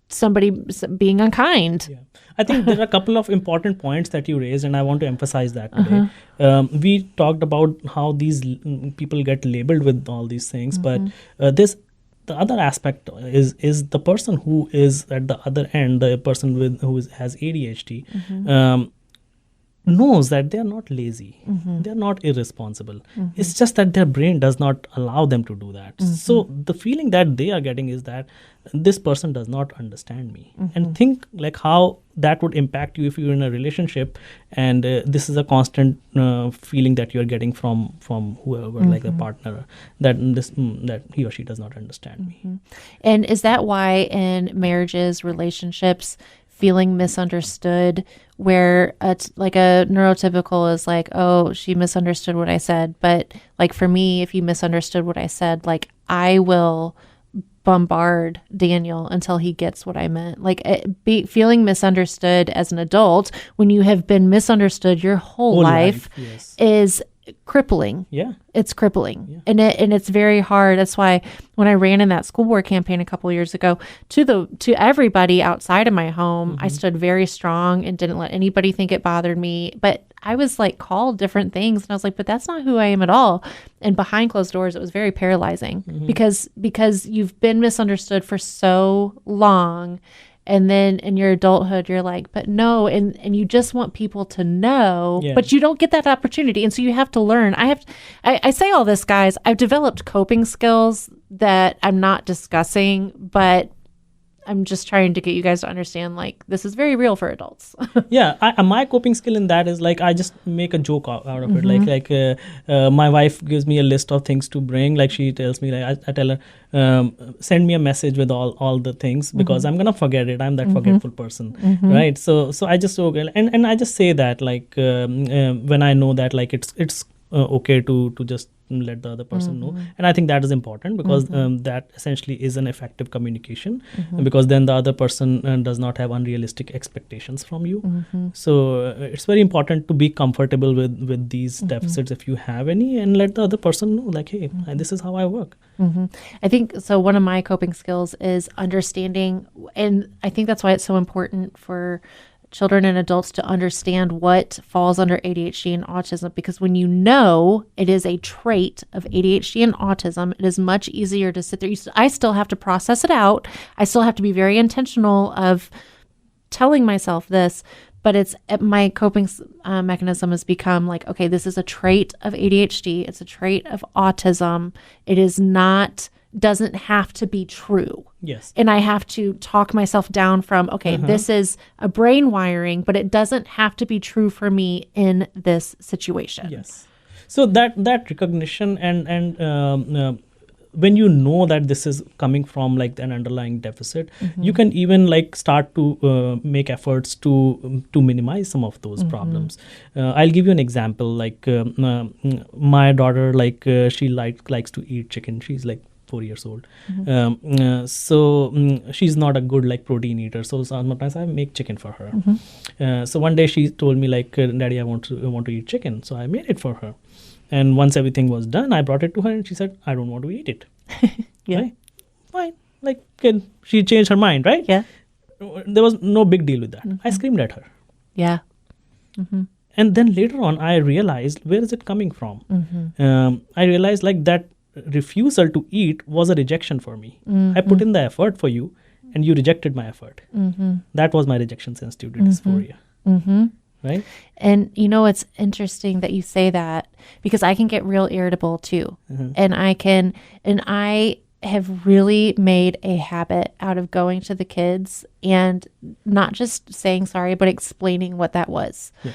somebody being unkind. Yeah. I think there are a couple of important points that you raised, and I want to emphasize that today. We talked about how these people get labeled with all these things, but the other aspect is the person who is at the other end, the person who has ADHD, knows that they are not lazy, they are not irresponsible. It's just that their brain does not allow them to do that. So the feeling that they are getting is that this person does not understand me. And think like how that would impact you if you're in a relationship and this is a constant feeling that you're getting from whoever, like a partner, that he or she does not understand me. And is that why in marriages, relationships, feeling misunderstood, where it's like a neurotypical is like, oh, she misunderstood what I said. But like for me, if you misunderstood what I said, like I will bombard Daniel until he gets what I meant. Like feeling misunderstood as an adult when you have been misunderstood your whole life, yes. crippling. Yeah. It's crippling. Yeah. And it's very hard. That's why when I ran in that school board campaign a couple of years ago, to everybody outside of my home, I stood very strong and didn't let anybody think it bothered me. But I was like called different things, and I was like, but that's not who I am at all. And behind closed doors, it was very paralyzing because you've been misunderstood for so long. And then in your adulthood, you're like, but no, and you just want people to know, but you don't get that opportunity. And so you have to learn. I say all this, guys, I've developed coping skills that I'm not discussing, but I'm just trying to get you guys to understand, like, this is very real for adults. My coping skill in that is like, I just make a joke out of it. Like my wife gives me a list of things to bring. Like she tells me, like I tell her, send me a message with all the things because I'm gonna forget it. I'm that forgetful person, right? So I just and I just say that, like when I know that, like it's okay to just let the other person know. And I think that is important because that essentially is an effective communication, because then the other person does not have unrealistic expectations from you. So it's very important to be comfortable with these deficits if you have any, and let the other person know, like, hey, this is how I work. I think so. One of my coping skills is understanding, and I think that's why it's so important for children and adults to understand what falls under ADHD and autism, because when you know it is a trait of ADHD and autism, it is much easier to sit there. I still have to process it out. I still have to be very intentional of telling myself this, but it's my coping mechanism has become like, okay, this is a trait of ADHD. It's a trait of autism. It is not, doesn't have to be true. Yes. And I have to talk myself down from, okay, this is a brain wiring, but it doesn't have to be true for me in this situation. Yes. So that recognition and when you know that this is coming from like an underlying deficit, you can even like start to make efforts to minimize some of those problems. I'll give you an example. Like my daughter, like she likes to eat chicken. She's like 4 years old. So she's not a good like protein eater. So sometimes I make chicken for her. So one day she told me like, Daddy, I want to eat chicken. So I made it for her. And once everything was done, I brought it to her and she said, I don't want to eat it. Yeah. Right? Fine. Like she changed her mind, right? Yeah. There was no big deal with that. I screamed at her. Yeah. And then later on, I realized, where is it coming from? I realized like that refusal to eat was a rejection for me. I put in the effort for you and you rejected my effort. That was my rejection sensitivity dysphoria. Right? And you know, it's interesting that you say that, because I can get real irritable too. And I have really made a habit out of going to the kids and not just saying sorry, but explaining what that was. Yeah.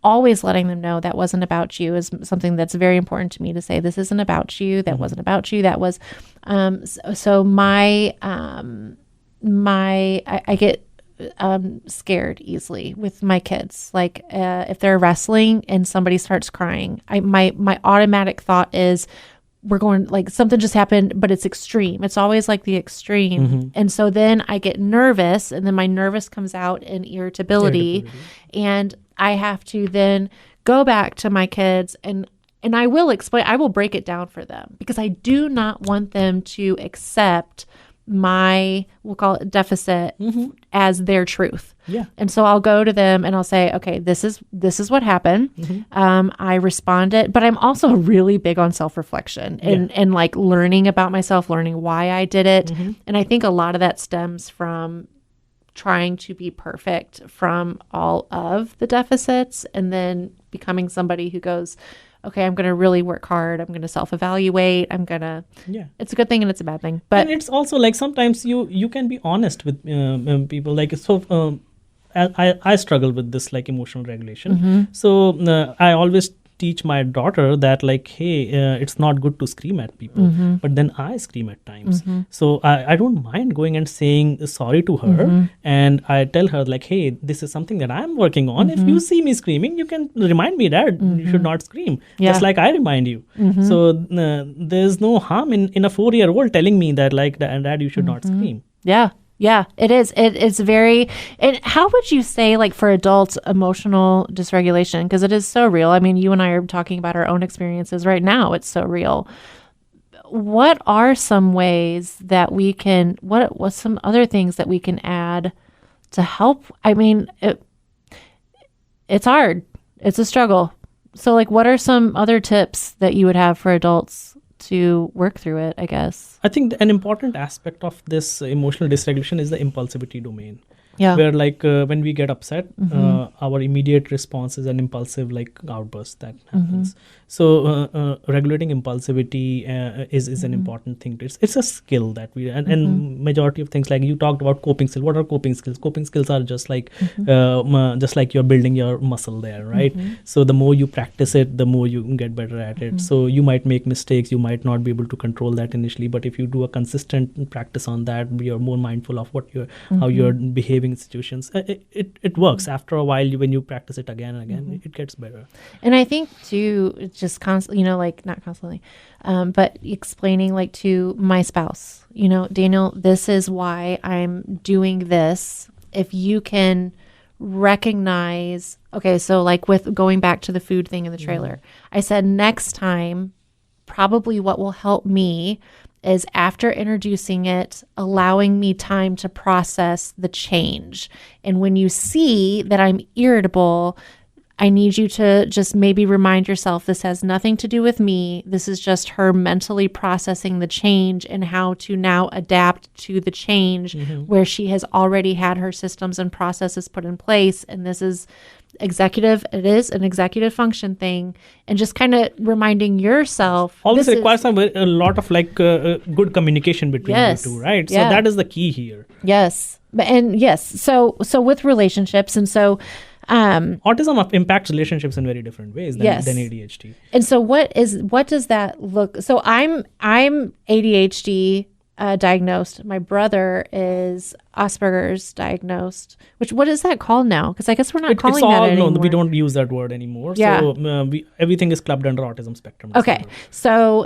Always letting them know that wasn't about you is something that's very important to me to say. This isn't about you. That wasn't about you. That was, so I get scared easily with my kids. Like if they're wrestling and somebody starts crying, my automatic thought is, we're going, like, something just happened, but it's extreme. It's always like the extreme. And so then I get nervous, and then my nervous comes out in irritability. And I have to then go back to my kids and I will explain, I will break it down for them, because I do not want them to accept my, we'll call it deficit, as their truth. Yeah. And so I'll go to them and I'll say, okay, this is what happened. I responded, but I'm also really big on self-reflection and like learning about myself, learning why I did it. And I think a lot of that stems from trying to be perfect from all of the deficits, and then becoming somebody who goes, okay, I'm going to really work hard. I'm going to self-evaluate. It's a good thing and it's a bad thing. But and it's also like sometimes you can be honest with people. Like, so I struggle with this, like, emotional regulation. So I always teach my daughter that, like, hey, it's not good to scream at people. But then I scream at times. So I don't mind going and saying sorry to her. And I tell her, like, hey, this is something that I'm working on. If you see me screaming, you can remind me, Dad, you should not scream. Just like I remind you. So there's no harm in a 4-year-old telling me that, like, Dad, you should not scream. Yeah. Yeah, it is. It's very, and how would you say, like, for adults, emotional dysregulation? Because it is so real. I mean, you and I are talking about our own experiences right now. It's so real. What are some ways that we can, what's some other things that we can add to help? I mean, it's hard. It's a struggle. So, like, what are some other tips that you would have for adults to work through it, I guess? I think an important aspect of this emotional dysregulation is the impulsivity domain. Yeah. Where when we get upset, our immediate response is an impulsive outburst that happens. So regulating impulsivity is an important thing. It's a skill that we and majority of things, like you talked about coping skills. What are coping skills? Coping skills are just like you're building your muscle there, right? So the more you practice it, the more you can get better at it. So you might make mistakes, you might not be able to control that initially, but if you do a consistent practice on that, you're more mindful of how you're behaving in situations. It works. After a while, when you practice it again and again, it gets better. And I think too, just constantly, not constantly, but explaining, like, to my spouse, Daniel, this is why I'm doing this. If you can recognize, okay, so like with going back to the food thing in the trailer, I said, next time, probably what will help me is, after introducing it, allowing me time to process the change. And when you see that I'm irritable, I need you to just maybe remind yourself, this has nothing to do with me. This is just her mentally processing the change and how to now adapt to the change where she has already had her systems and processes put in place. And this is it is an executive function thing, and just kind of reminding yourself. All this requires a lot of good communication between you two, right? So that is the key here. Yes. And yes, so with relationships, and so autism impacts relationships in very different ways than ADHD. And so what does that look? So I'm ADHD diagnosed. My brother is Asperger's diagnosed. What is that called now? Because I guess we're not calling that anymore. No, we don't use that word anymore. Yeah. So everything is clubbed under autism spectrum disorder. Okay. So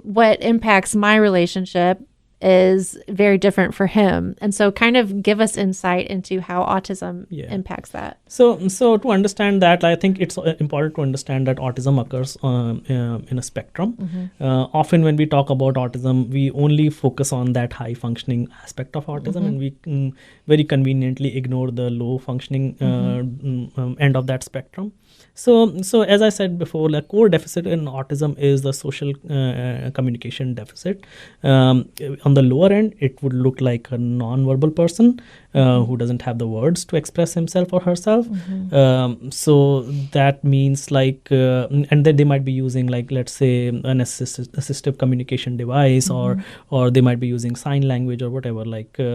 what impacts my relationship is very different for him. And so kind of give us insight into how autism impacts that. So to understand that, I think it's important to understand that autism occurs in a spectrum. Often when we talk about autism, we only focus on that high functioning aspect of autism, and we very conveniently ignore the low functioning end of that spectrum. So as I said before, a core deficit in autism is the social communication deficit. On the lower end, it would look like a non-verbal person who doesn't have the words to express himself or herself. So that means and then they might be using let's say an assistive communication device, or they might be using sign language or whatever.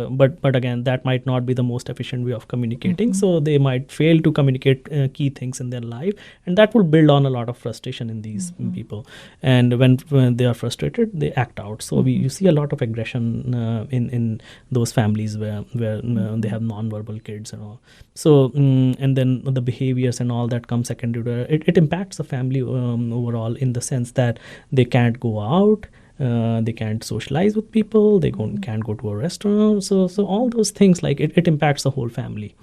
But again, that might not be the most efficient way of communicating. So they might fail to communicate key things in their life, and that will build on a lot of frustration in these people. And when they are frustrated, they act out. So you see a lot of aggression in those families where they have non-verbal kids and all. So and then the behaviors and all that come secondary to it. It impacts the family overall, in the sense that they can't go out. They can't socialize with people. They can't go to a restaurant. So all those things, it impacts the whole family.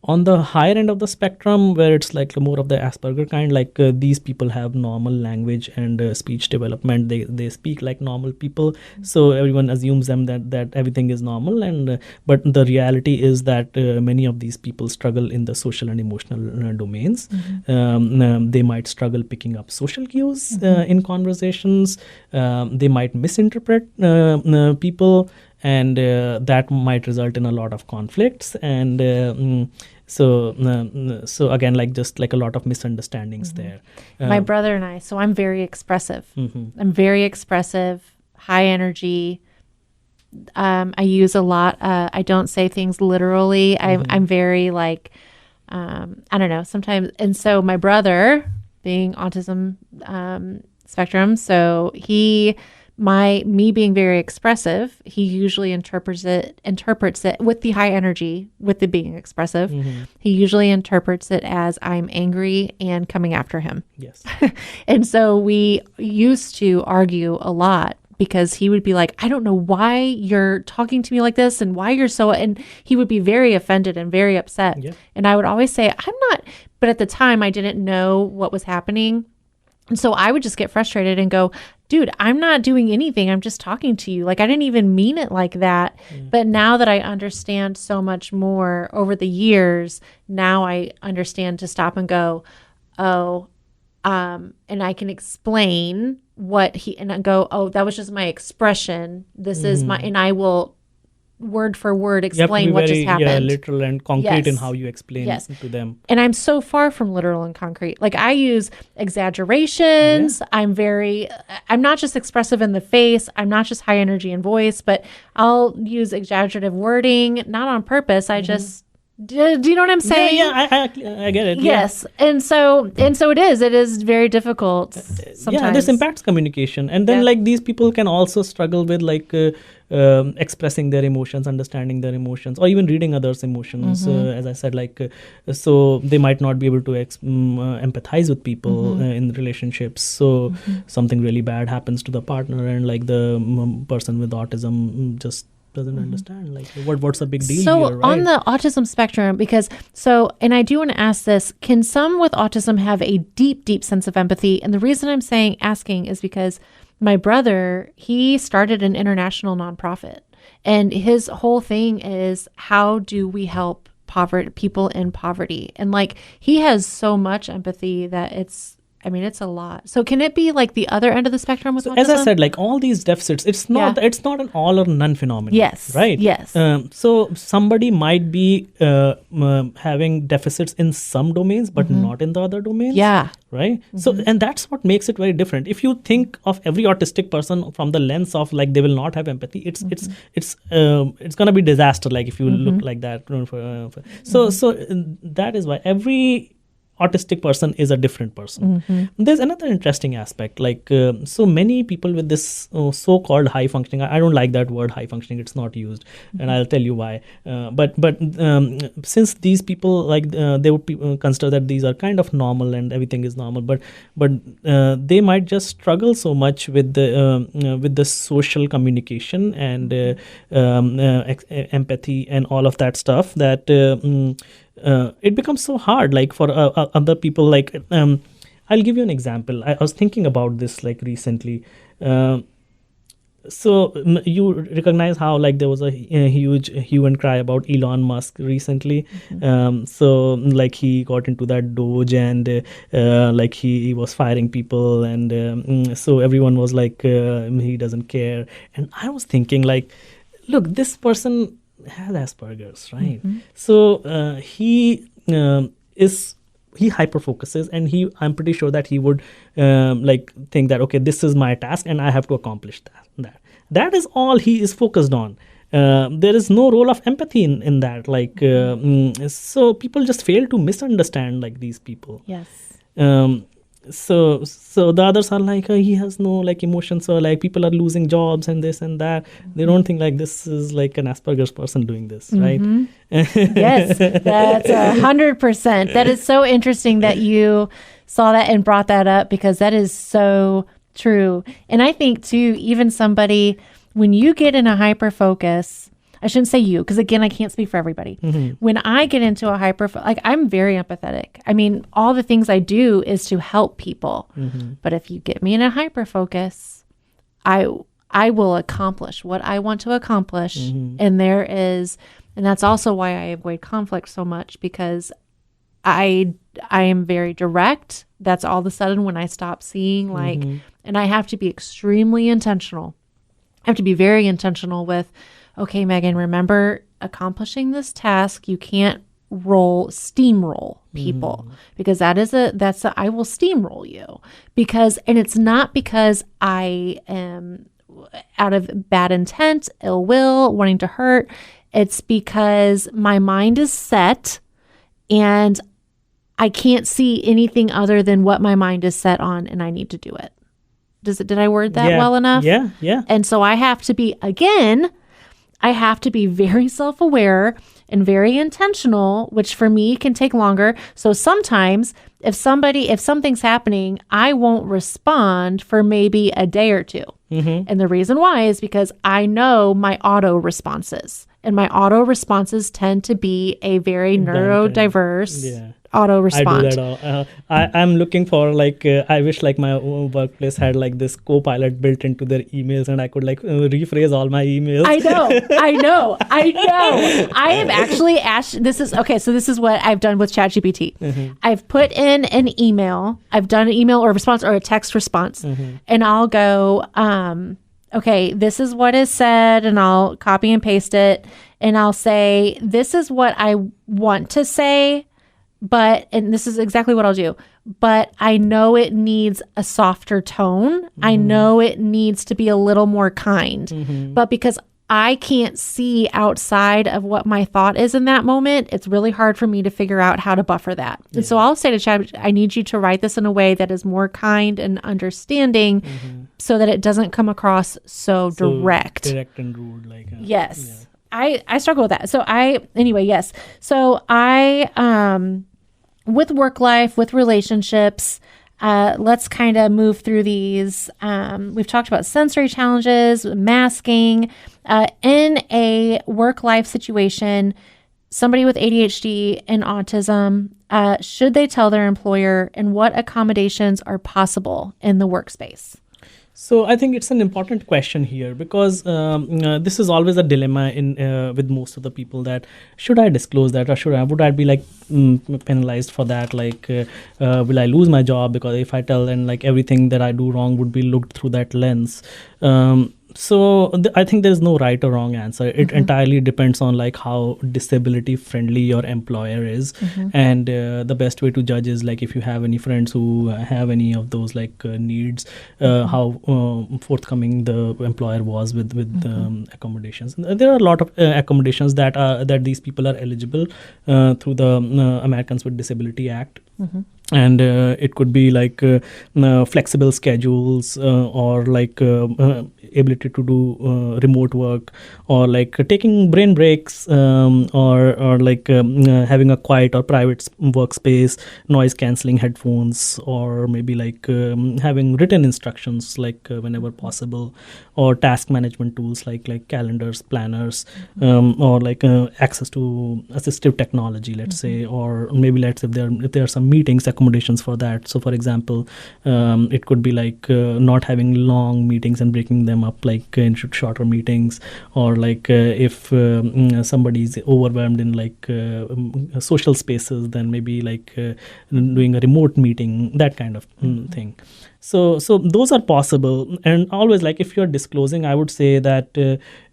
On the higher end of the spectrum, where it's more of the Asperger kind, these people have normal language and speech development. They speak like normal people, so everyone assumes them that everything is normal. But the reality is that many of these people struggle in the social and emotional domains. They might struggle picking up social cues in conversations. They might misinterpret people, and that might result in a lot of conflicts. And so again, just a lot of misunderstandings there. My brother and I, so I'm very expressive. I'm very expressive, high energy. I use a lot. I don't say things literally. I'm very I don't know, sometimes. And so my brother, being autism spectrum, so me being very expressive, he usually interprets it with the high energy, with the being expressive. He usually interprets it as I'm angry and coming after him. Yes. And so we used to argue a lot because he would be like, I don't know why you're talking to me like this and why you're so, and he would be very offended and very upset. Yeah. And I would always say, I'm not, but at the time I didn't know what was happening. And so I would just get frustrated and go, dude, I'm not doing anything. I'm just talking to you. Like, I didn't even mean it like that. But now that I understand so much more over the years, now I understand to stop and go, oh, and I can explain what and I go, oh, that was just my expression. This is my, and I will word for word explain what just happened. Yeah, literal and concrete in how you explain to them. And I'm so far from literal and concrete. Like, I use exaggerations. I'm not just expressive in the face. I'm not just high energy in voice, but I'll use exaggerative wording, not on purpose. I just, do you know what I'm saying? Yeah, I get it. Yes. Yeah. And so it is very difficult sometimes. Yeah, this impacts communication. And then like these people can also struggle with like expressing their emotions, understanding their emotions, or even reading others' emotions. As I said, like, so they might not be able to empathize with people in relationships. So something really bad happens to the partner, and like the person with autism just doesn't understand like what's a big deal here, right? On the autism spectrum, and I do want to ask this, can some with autism have a deep sense of empathy? And the reason I'm asking is because my brother, he started an international nonprofit, and his whole thing is, how do we help people in poverty? And like, he has so much empathy that it's a lot. So can it be like the other end of the spectrum with autism? As I said, like all these deficits, it's not an all or none phenomenon. Yes. Right? Yes. So somebody might be having deficits in some domains, but not in the other domains. Yeah. Right? So, and that's what makes it very different. If you think of every autistic person from the lens of like they will not have empathy, it's going to be disaster. Like if you look like that. So that is why every autistic person is a different person. There's another interesting aspect, like so many people with this so-called high functioning, I don't like that word high functioning, it's not used, and I'll tell you why. But since these people, like they would consider that these are kind of normal and everything is normal, but they might just struggle so much with the social communication and empathy and all of that stuff that it becomes so hard, like for other people. Like I'll give you an example. I was thinking about this like recently. So you recognize how like there was a huge hue and cry about Elon Musk recently. So like he got into that Doge and like he was firing people, and so everyone was like he doesn't care. And I was thinking like, look, this person has Asperger's, right? So he hyper focuses, and I'm pretty sure that he would like think that, okay, this is my task and I have to accomplish that is all he is focused on. There is no role of empathy in that, like so people just fail to misunderstand like these people. Yes. So the others are like, he has no like emotions, or like people are losing jobs and this and that. They don't think like this is like an Asperger's person doing this, right? Yes, that's 100%. That is so interesting that you saw that and brought that up, because that is so true. And I think too, even somebody, when you get in a hyper focus, I shouldn't say you, because again, I can't speak for everybody. When I get into a like I'm very empathetic. I mean, all the things I do is to help people. But if you get me in a hyper focus, I will accomplish what I want to accomplish. And that's also why I avoid conflict so much, because I am very direct. That's all of a sudden when I stop seeing like, and I have to be extremely intentional. I have to be very intentional with, okay, Megan, remember accomplishing this task. You can't steamroll people, because I will steamroll you, and it's not because I am out of bad intent, ill will, wanting to hurt. It's because my mind is set and I can't see anything other than what my mind is set on, and I need to do it. Did I word that well enough? Yeah. And so I have to be very self-aware, and very intentional, which for me can take longer. So sometimes if something's happening, I won't respond for maybe a day or two. And the reason why is because I know my auto responses, and my auto responses tend to be a very neurodiverse auto respond. I do that. I'm looking for I wish my workplace had this co-pilot built into their emails, and I could rephrase all my emails. I know. I have actually asked. This is what I've done with ChatGPT. I've put in an email. I've done an email or response or a text response, and I'll go, okay, this is what is said, and I'll copy and paste it, and I'll say, this is what I want to say. And this is exactly what I'll do, but I know it needs a softer tone. I know it needs to be a little more kind, but because I can't see outside of what my thought is in that moment, it's really hard for me to figure out how to buffer that. And so I'll say to Chad, I need you to write this in a way that is more kind and understanding so that it doesn't come across so direct. Direct and rude. Yes. Yeah. I struggle with that. So yes. So I, with work life, with relationships, let's kind of move through these. We've talked about sensory challenges, masking. In a work-life situation, somebody with ADHD and autism, should they tell their employer, and what accommodations are possible in the workspace? So I think it's an important question here, because this is always a dilemma with most of the people, that should I disclose that, or would I be penalized for that? Will I lose my job because if I tell, and everything that I do wrong would be looked through that lens? So I think there's no right or wrong answer. It entirely depends on how disability friendly your employer is, and the best way to judge is if you have any friends who have any of those needs, how forthcoming the employer was with accommodations. There are a lot of accommodations that these people are eligible through the Americans with Disability Act. And it could be flexible schedules, or ability to do remote work, or taking brain breaks, or having a quiet or private workspace, noise cancelling headphones, or maybe having written instructions whenever possible, or task management tools like calendars, planners, or access to assistive technology, let's say, or maybe if there are some meetings, accommodations for that. So for example, it could be not having long meetings and breaking them up in shorter meetings, or if somebody is overwhelmed in social spaces, then maybe doing a remote meeting, that kind of thing. So those are possible. And always if you're disclosing, I would say that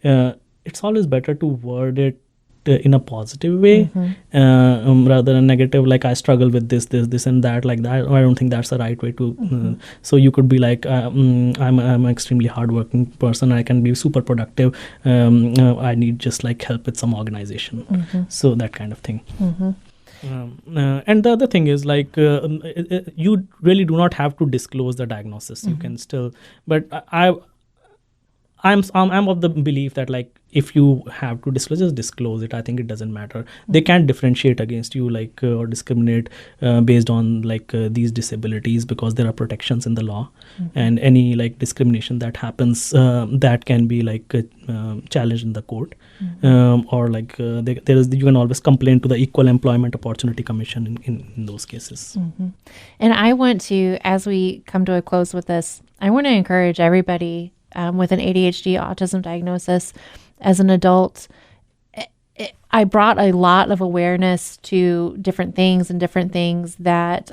it's always better to word it in a positive way, rather than negative, I struggle with this and that, that. I don't think that's the right way to. So you could be I'm an extremely hardworking person, I can be super productive, I need just help with some organization. So that kind of thing. And the other thing is you really do not have to disclose the diagnosis. You can still, but I'm of the belief that if you have to disclose, just disclose it. I think it doesn't matter. They can't differentiate against you or discriminate based on these disabilities, because there are protections in the law, and any discrimination that happens that can be challenged in the court, or there is, you can always complain to the Equal Employment Opportunity Commission in those cases. And I want to, as we come to a close with this, I want to encourage everybody with an ADHD autism diagnosis as an adult. I brought a lot of awareness to different things that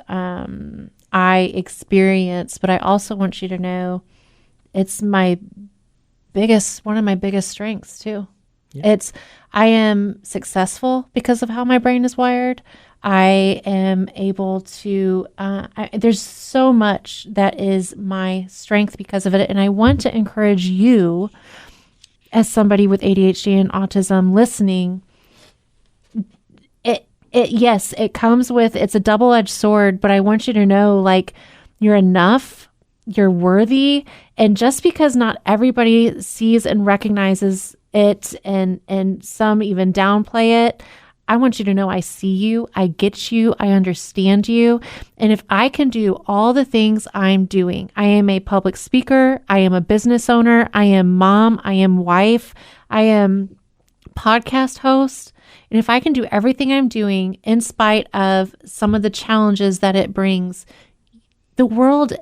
I experienced, but I also want you to know it's one of my biggest strengths too. Yeah. I am successful because of how my brain is wired. I am able to, there's so much that is my strength because of it. And I want to encourage you, as somebody with ADHD and autism listening, yes, it comes with, it's a double-edged sword, but I want you to know, you're enough, you're worthy. And just because not everybody sees and recognizes it and some even downplay it. I want you to know I see you, I get you, I understand you. And if I can do all the things I'm doing, I am a public speaker, I am a business owner, I am mom, I am wife, I am podcast host. And if I can do everything I'm doing in spite of some of the challenges that it brings, the world,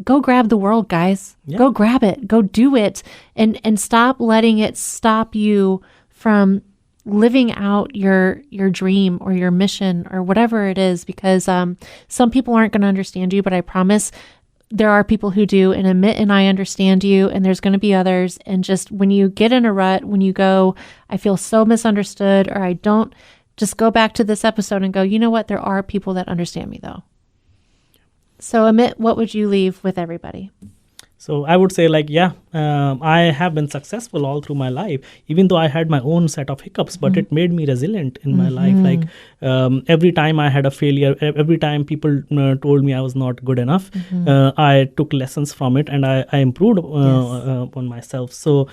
go grab the world, guys. Yeah. Go grab it. Go do it. And stop letting it stop you from living out your dream or your mission or whatever it is, because some people aren't going to understand you, but I promise there are people who do, and Amit and I understand you, and there's going to be others. And just when you get in a rut, when you go, I feel so misunderstood, or I don't, just go back to this episode and go, you know what? There are people that understand me though. So Amit, what would you leave with everybody? So I would say I have been successful all through my life, even though I had my own set of hiccups, but it made me resilient in my life. Like every time I had a failure, every time people told me I was not good enough, I took lessons from it and I improved on myself. So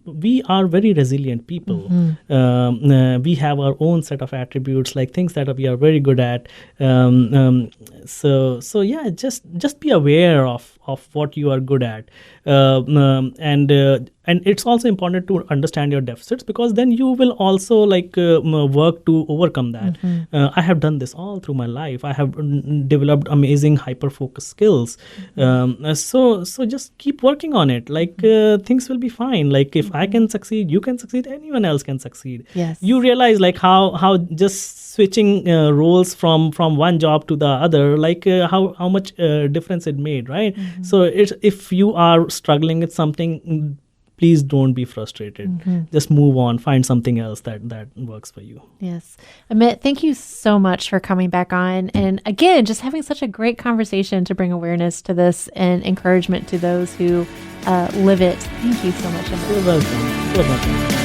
we are very resilient people. We have our own set of attributes, like things that we are very good at. Just be aware of what you are good at, and it's also important to understand your deficits, because then you will also work to overcome that. I have done this all through my life. I have developed amazing hyper focus skills. So just keep working on it. Things will be fine. Like if I can succeed, you can succeed, anyone else can succeed. Yes. You realize how just switching roles from one job to the other, how much difference it made, right? So if you are struggling with something, please don't be frustrated. Just move on, find something else that works for you. Yes. Amit, thank you so much for coming back on. And again, just having such a great conversation to bring awareness to this and encouragement to those who live it. Thank you so much, Amit. You're welcome.